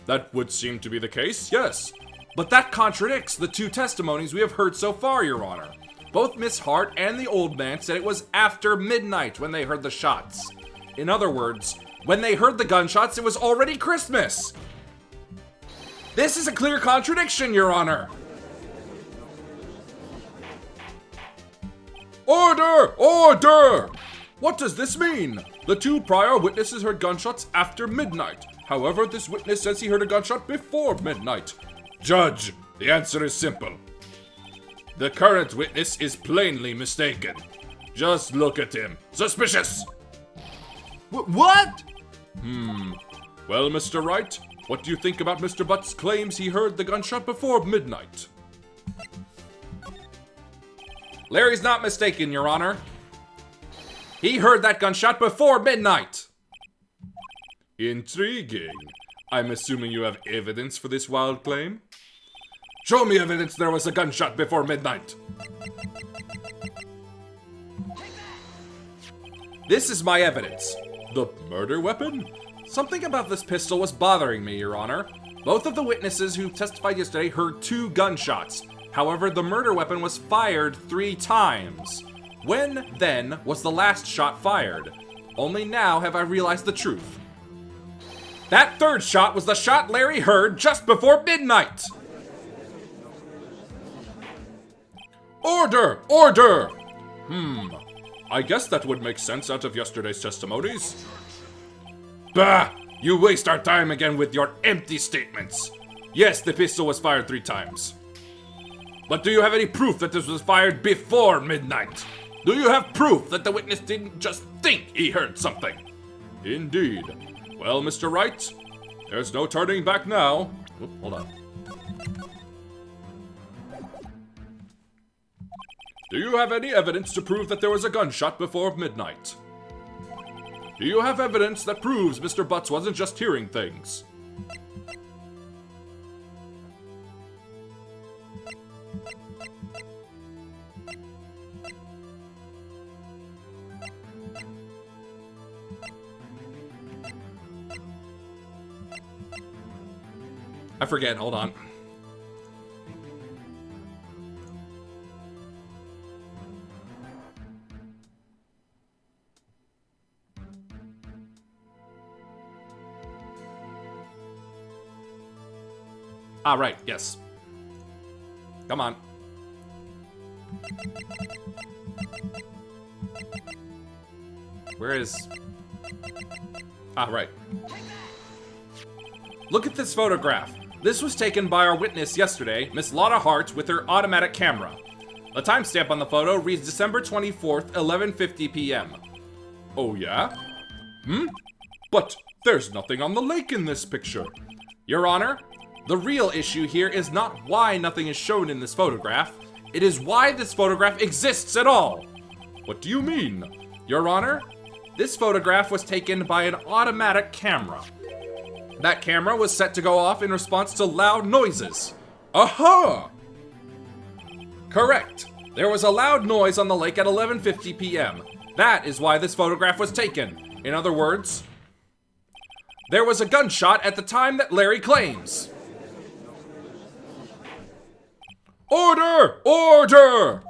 That would seem to be the case, yes. But that contradicts the two testimonies we have heard so far, Your Honor. Both Miss Hart and the old man said it was after midnight when they heard the shots. In other words, when they heard the gunshots, it was already Christmas. This is a clear contradiction, Your Honor. Order! Order! What does this mean? The two prior witnesses heard gunshots after midnight. However, this witness says he heard a gunshot before midnight. Judge, the answer is simple. The current witness is plainly mistaken. Just look at him. Suspicious! What? Well, Mr. Wright, what do you think about Mr. Butt's claims he heard the gunshot before midnight? Larry's not mistaken, Your Honor. He heard that gunshot before midnight. Intriguing. I'm assuming you have evidence for this wild claim? Show me evidence there was a gunshot before midnight. This is my evidence. The murder weapon? Something about this pistol was bothering me, Your Honor. Both of the witnesses who testified yesterday heard 2 gunshots. However, the murder weapon was fired 3 times. When, then, was the last shot fired? Only now have I realized the truth. That 3rd shot was the shot Larry heard just before midnight! Order! Order! I guess that would make sense out of yesterday's testimonies. Bah! You waste our time again with your empty statements. Yes, the pistol was fired 3 times. But do you have any proof that this was fired before midnight? Do you have proof that the witness didn't just think he heard something? Indeed. Well, Mr. Wright, there's no turning back now. Oop, hold on. Do you have any evidence to prove that there was a gunshot before midnight? Do you have evidence that proves Mr. Butts wasn't just hearing things? I forget, hold on. Ah, right, yes. Come on. Where is... Ah, right. Look at this photograph. This was taken by our witness yesterday, Miss Lotta Hart, with her automatic camera. The timestamp on the photo reads December 24th, 11:50 p.m. Oh yeah? But there's nothing on the lake in this picture. Your Honor, the real issue here is not why nothing is shown in this photograph. It is why this photograph exists at all. What do you mean? Your Honor, this photograph was taken by an automatic camera. That camera was set to go off in response to loud noises. Aha! Correct. There was a loud noise on the lake at 11:50 p.m. That is why this photograph was taken. In other words, there was a gunshot at the time that Larry claims. Order! Order!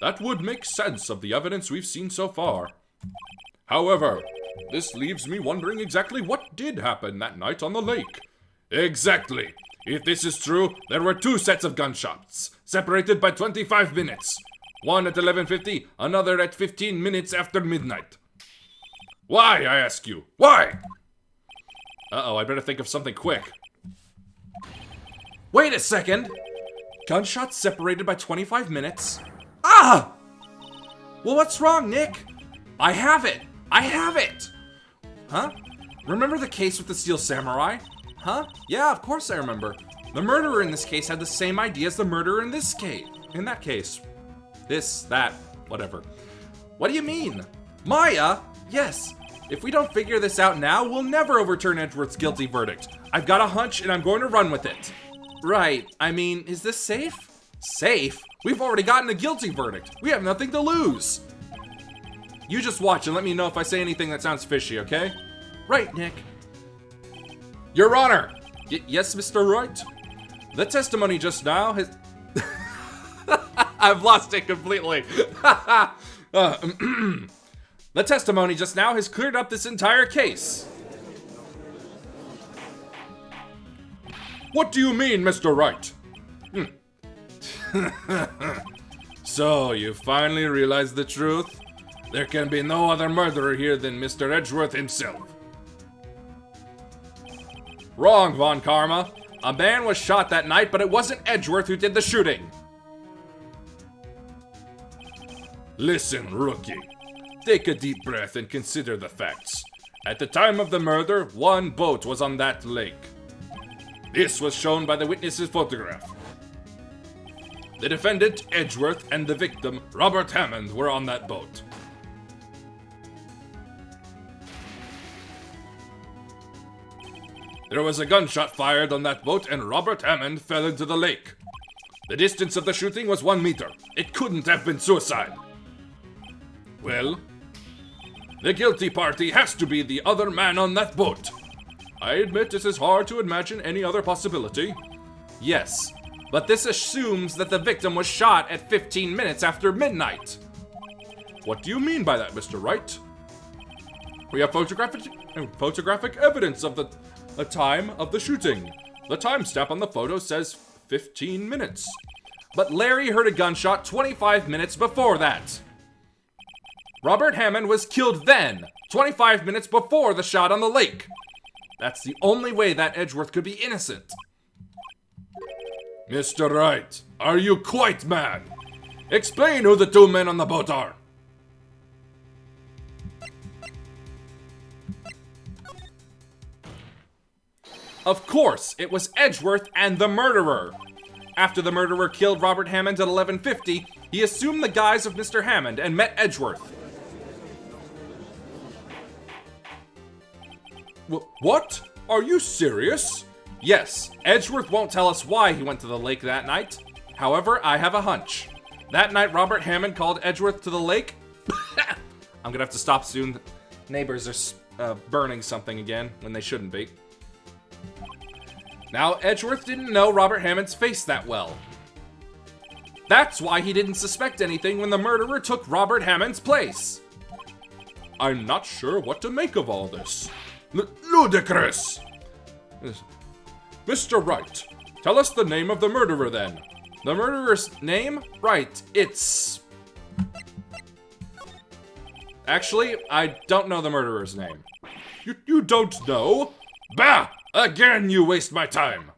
That would make sense of the evidence we've seen so far. However, this leaves me wondering exactly what did happen that night on the lake. Exactly. If this is true, there were 2 sets of gunshots, separated by 25 minutes. One at 11:50, another at 15 minutes after midnight. Why, I ask you? Why? Uh-oh, I better think of something quick. Wait a second! Gunshots separated by 25 minutes? Ah! Well, what's wrong, Nick? I have it! I have it! Huh? Remember the case with the Steel Samurai? Huh? Yeah, of course I remember. The murderer in this case had the same idea as the murderer in this case. In that case. This, that, whatever. What do you mean? Maya? Yes. If we don't figure this out now, we'll never overturn Edgeworth's guilty verdict. I've got a hunch and I'm going to run with it. Right. I mean, is this safe? Safe? We've already gotten a guilty verdict. We have nothing to lose. You just watch and let me know if I say anything that sounds fishy, okay? Right, Nick. Your Honor! Yes, Mr. Wright? The testimony just now has... I've lost it completely. The testimony just now has cleared up this entire case. What do you mean, Mr. Wright? So, you finally realized the truth? There can be no other murderer here than Mr. Edgeworth himself. Wrong, Von Karma. A man was shot that night, but it wasn't Edgeworth who did the shooting. Listen, rookie. Take a deep breath and consider the facts. At the time of the murder, 1 boat was on that lake. This was shown by the witness's photograph. The defendant, Edgeworth, and the victim, Robert Hammond, were on that boat. There was a gunshot fired on that boat and Robert Hammond fell into the lake. The distance of the shooting was 1 meter. It couldn't have been suicide. Well, the guilty party has to be the other man on that boat. I admit this is hard to imagine any other possibility. Yes, but this assumes that the victim was shot at 15 minutes after midnight. What do you mean by that, Mr. Wright? We have photographic evidence of the time of the shooting. The timestamp on the photo says 15 minutes. But Larry heard a gunshot 25 minutes before that. Robert Hammond was killed then, 25 minutes before the shot on the lake. That's the only way that Edgeworth could be innocent. Mr. Wright, are you quite mad? Explain who the 2 men on the boat are. Of course, it was Edgeworth and the murderer. After the murderer killed Robert Hammond at 11:50, he assumed the guise of Mr. Hammond and met Edgeworth. What? Are you serious? Yes, Edgeworth won't tell us why he went to the lake that night. However, I have a hunch. That night Robert Hammond called Edgeworth to the lake. I'm gonna have to stop soon. Neighbors are burning something again when they shouldn't be. Now, Edgeworth didn't know Robert Hammond's face that well. That's why he didn't suspect anything when the murderer took Robert Hammond's place. I'm not sure what to make of all this. Ludicrous! Mr. Wright, tell us the name of the murderer then. The murderer's name? Right, it's... Actually, I don't know the murderer's name. You don't know? Bah! Again, you waste my time.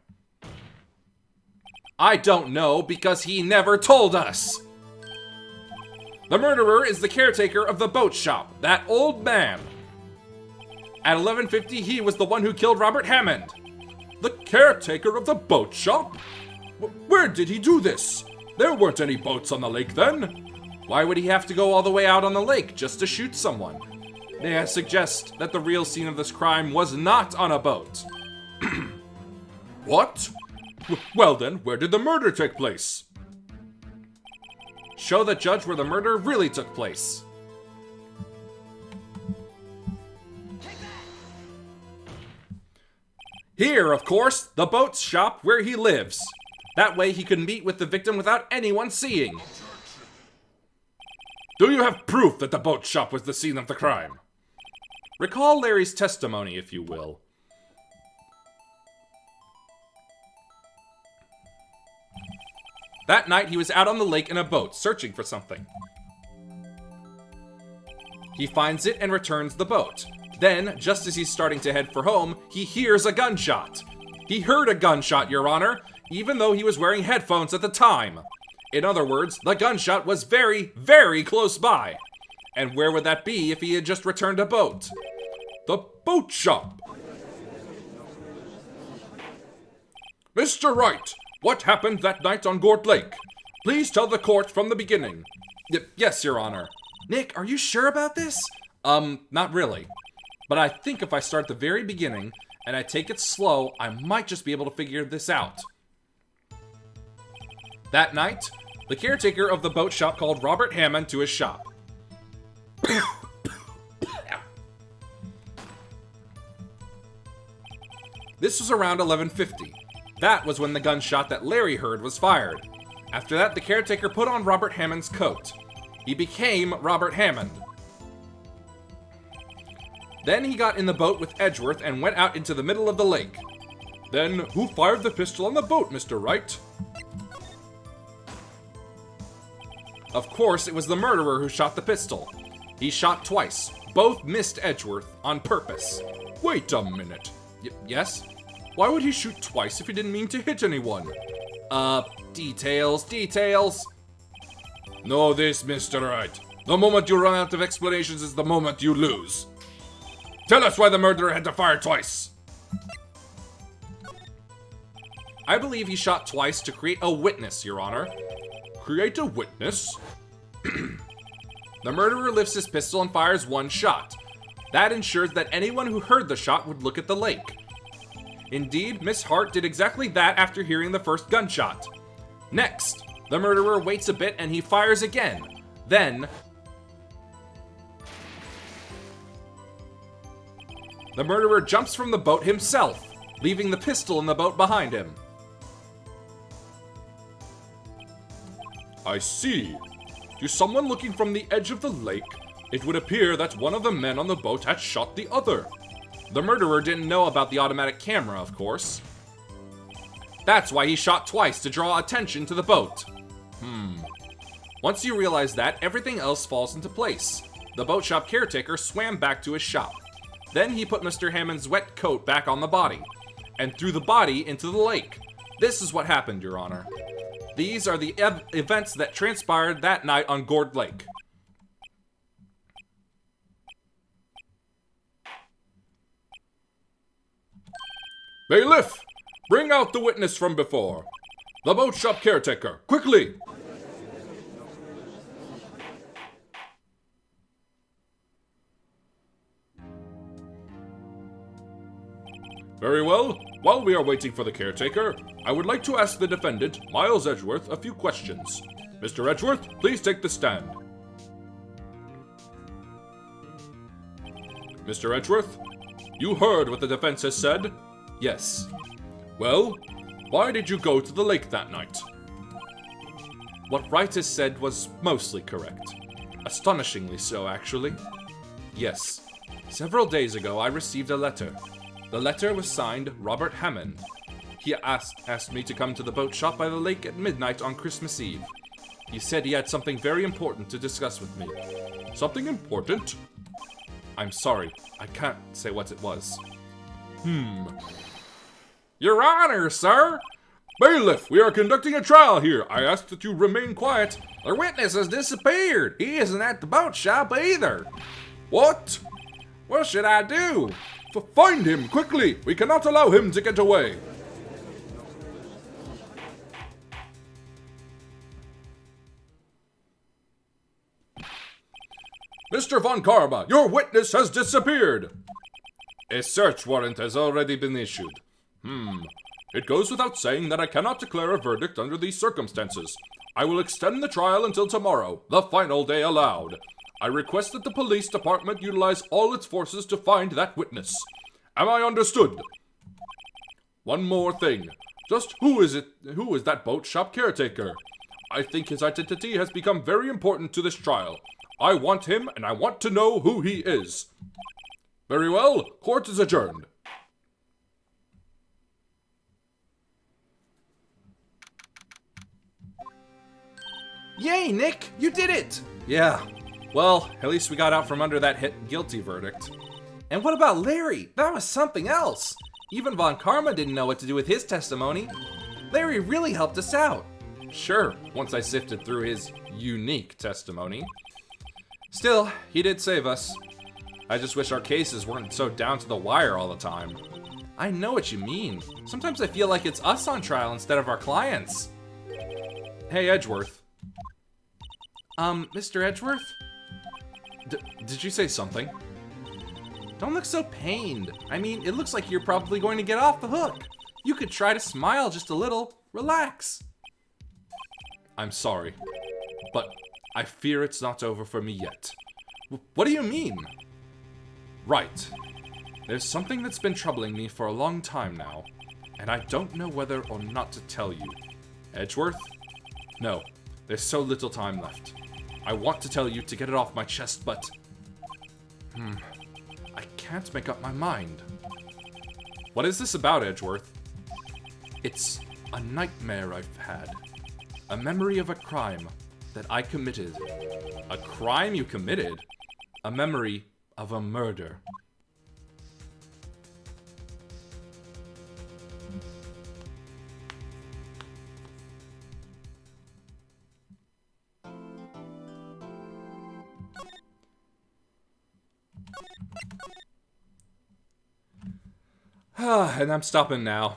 I don't know because he never told us. The murderer is the caretaker of the boat shop, that old man. At 11:50, he was the one who killed Robert Hammond. The caretaker of the boat shop? Where did he do this? There weren't any boats on the lake then. Why would he have to go all the way out on the lake just to shoot someone? May I suggest that the real scene of this crime was not on a boat? What? Well then, where did the murder take place? Show the judge where the murder really took place. Here, of course, the boat shop where he lives. That way he could meet with the victim without anyone seeing. Do you have proof that the boat shop was the scene of the crime? Recall Larry's testimony, if you will. That night, he was out on the lake in a boat, searching for something. He finds it and returns the boat. Then, just as he's starting to head for home, he hears a gunshot. He heard a gunshot, Your Honor, even though he was wearing headphones at the time. In other words, the gunshot was very, very close by. And where would that be if he had just returned a boat? The boat shop. Mr. Wright, what happened that night on Gort Lake? Please tell the court from the beginning. Yes, Your Honor. Nick, are you sure about this? Not really. But I think if I start at the very beginning and I take it slow, I might just be able to figure this out. That night, the caretaker of the boat shop called Robert Hammond to his shop. This was around 11:50. That was when the gunshot that Larry heard was fired. After that, the caretaker put on Robert Hammond's coat. He became Robert Hammond. Then he got in the boat with Edgeworth and went out into the middle of the lake. Then, who fired the pistol on the boat, Mr. Wright? Of course, it was the murderer who shot the pistol. He shot twice. Both missed Edgeworth on purpose. Wait a minute. Yes? Why would he shoot twice if he didn't mean to hit anyone? Details. Know this, Mr. Wright. The moment you run out of explanations is the moment you lose. Tell us why the murderer had to fire twice. I believe he shot twice to create a witness, Your Honor. Create a witness? The murderer lifts his pistol and fires one shot. That ensures that anyone who heard the shot would look at the lake. Indeed, Miss Hart did exactly that after hearing the first gunshot. Next, the murderer waits a bit and he fires again. Then, the murderer jumps from the boat himself, leaving the pistol in the boat behind him. I see. To someone looking from the edge of the lake, it would appear that one of the men on the boat had shot the other. The murderer didn't know about the automatic camera, of course. That's why he shot twice, to draw attention to the boat. Once you realize that, everything else falls into place. The boat shop caretaker swam back to his shop. Then he put Mr. Hammond's wet coat back on the body, and threw the body into the lake. This is what happened, Your Honor. These are the events that transpired that night on Gort Lake. Bailiff, bring out the witness from before. The boat shop caretaker, quickly! Very well. While we are waiting for the caretaker, I would like to ask the defendant, Miles Edgeworth, a few questions. Mr. Edgeworth, please take the stand. Mr. Edgeworth, you heard what the defense has said? Yes. Well, why did you go to the lake that night? What Wright has said was mostly correct. Astonishingly so, actually. Yes. Several days ago, I received a letter. The letter was signed Robert Hammond. He asked me to come to the boat shop by the lake at midnight on Christmas Eve. He said he had something very important to discuss with me. Something important? I'm sorry, I can't say what it was. Your Honor, sir! Bailiff, we are conducting a trial here. I ask that you remain quiet. The witness has disappeared. He isn't at the boat shop either. What? What should I do? Find him, quickly! We cannot allow him to get away! Mr. Von Karma, your witness has disappeared! A search warrant has already been issued. It goes without saying that I cannot declare a verdict under these circumstances. I will extend the trial until tomorrow, the final day allowed. I request that the police department utilize all its forces to find that witness. Am I understood? One more thing. Just who is that boat shop caretaker? I think his identity has become very important to this trial. I want him, and I want to know who he is. Very well, court is adjourned. Yay, Nick! You did it! Yeah, well, at least we got out from under that guilty verdict. And what about Larry? That was something else! Even Von Karma didn't know what to do with his testimony. Larry really helped us out. Sure, once I sifted through his unique testimony. Still, he did save us. I just wish our cases weren't so down to the wire all the time. I know what you mean. Sometimes I feel like it's us on trial instead of our clients. Hey, Edgeworth. Mr. Edgeworth? Did you say something? Don't look so pained. I mean, it looks like you're probably going to get off the hook. You could try to smile just a little. Relax. I'm sorry, but I fear it's not over for me yet. What do you mean? Right. There's something that's been troubling me for a long time now, and I don't know whether or not to tell you. Edgeworth? No, there's so little time left. I want to tell you to get it off my chest, but... I can't make up my mind. What is this about, Edgeworth? It's a nightmare I've had. A memory of a crime that I committed. A crime you committed? A memory of a murder. And I'm stopping now.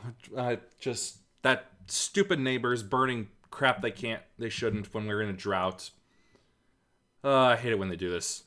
Just that stupid neighbors burning crap they shouldn't when we're in a drought. I hate it when they do this.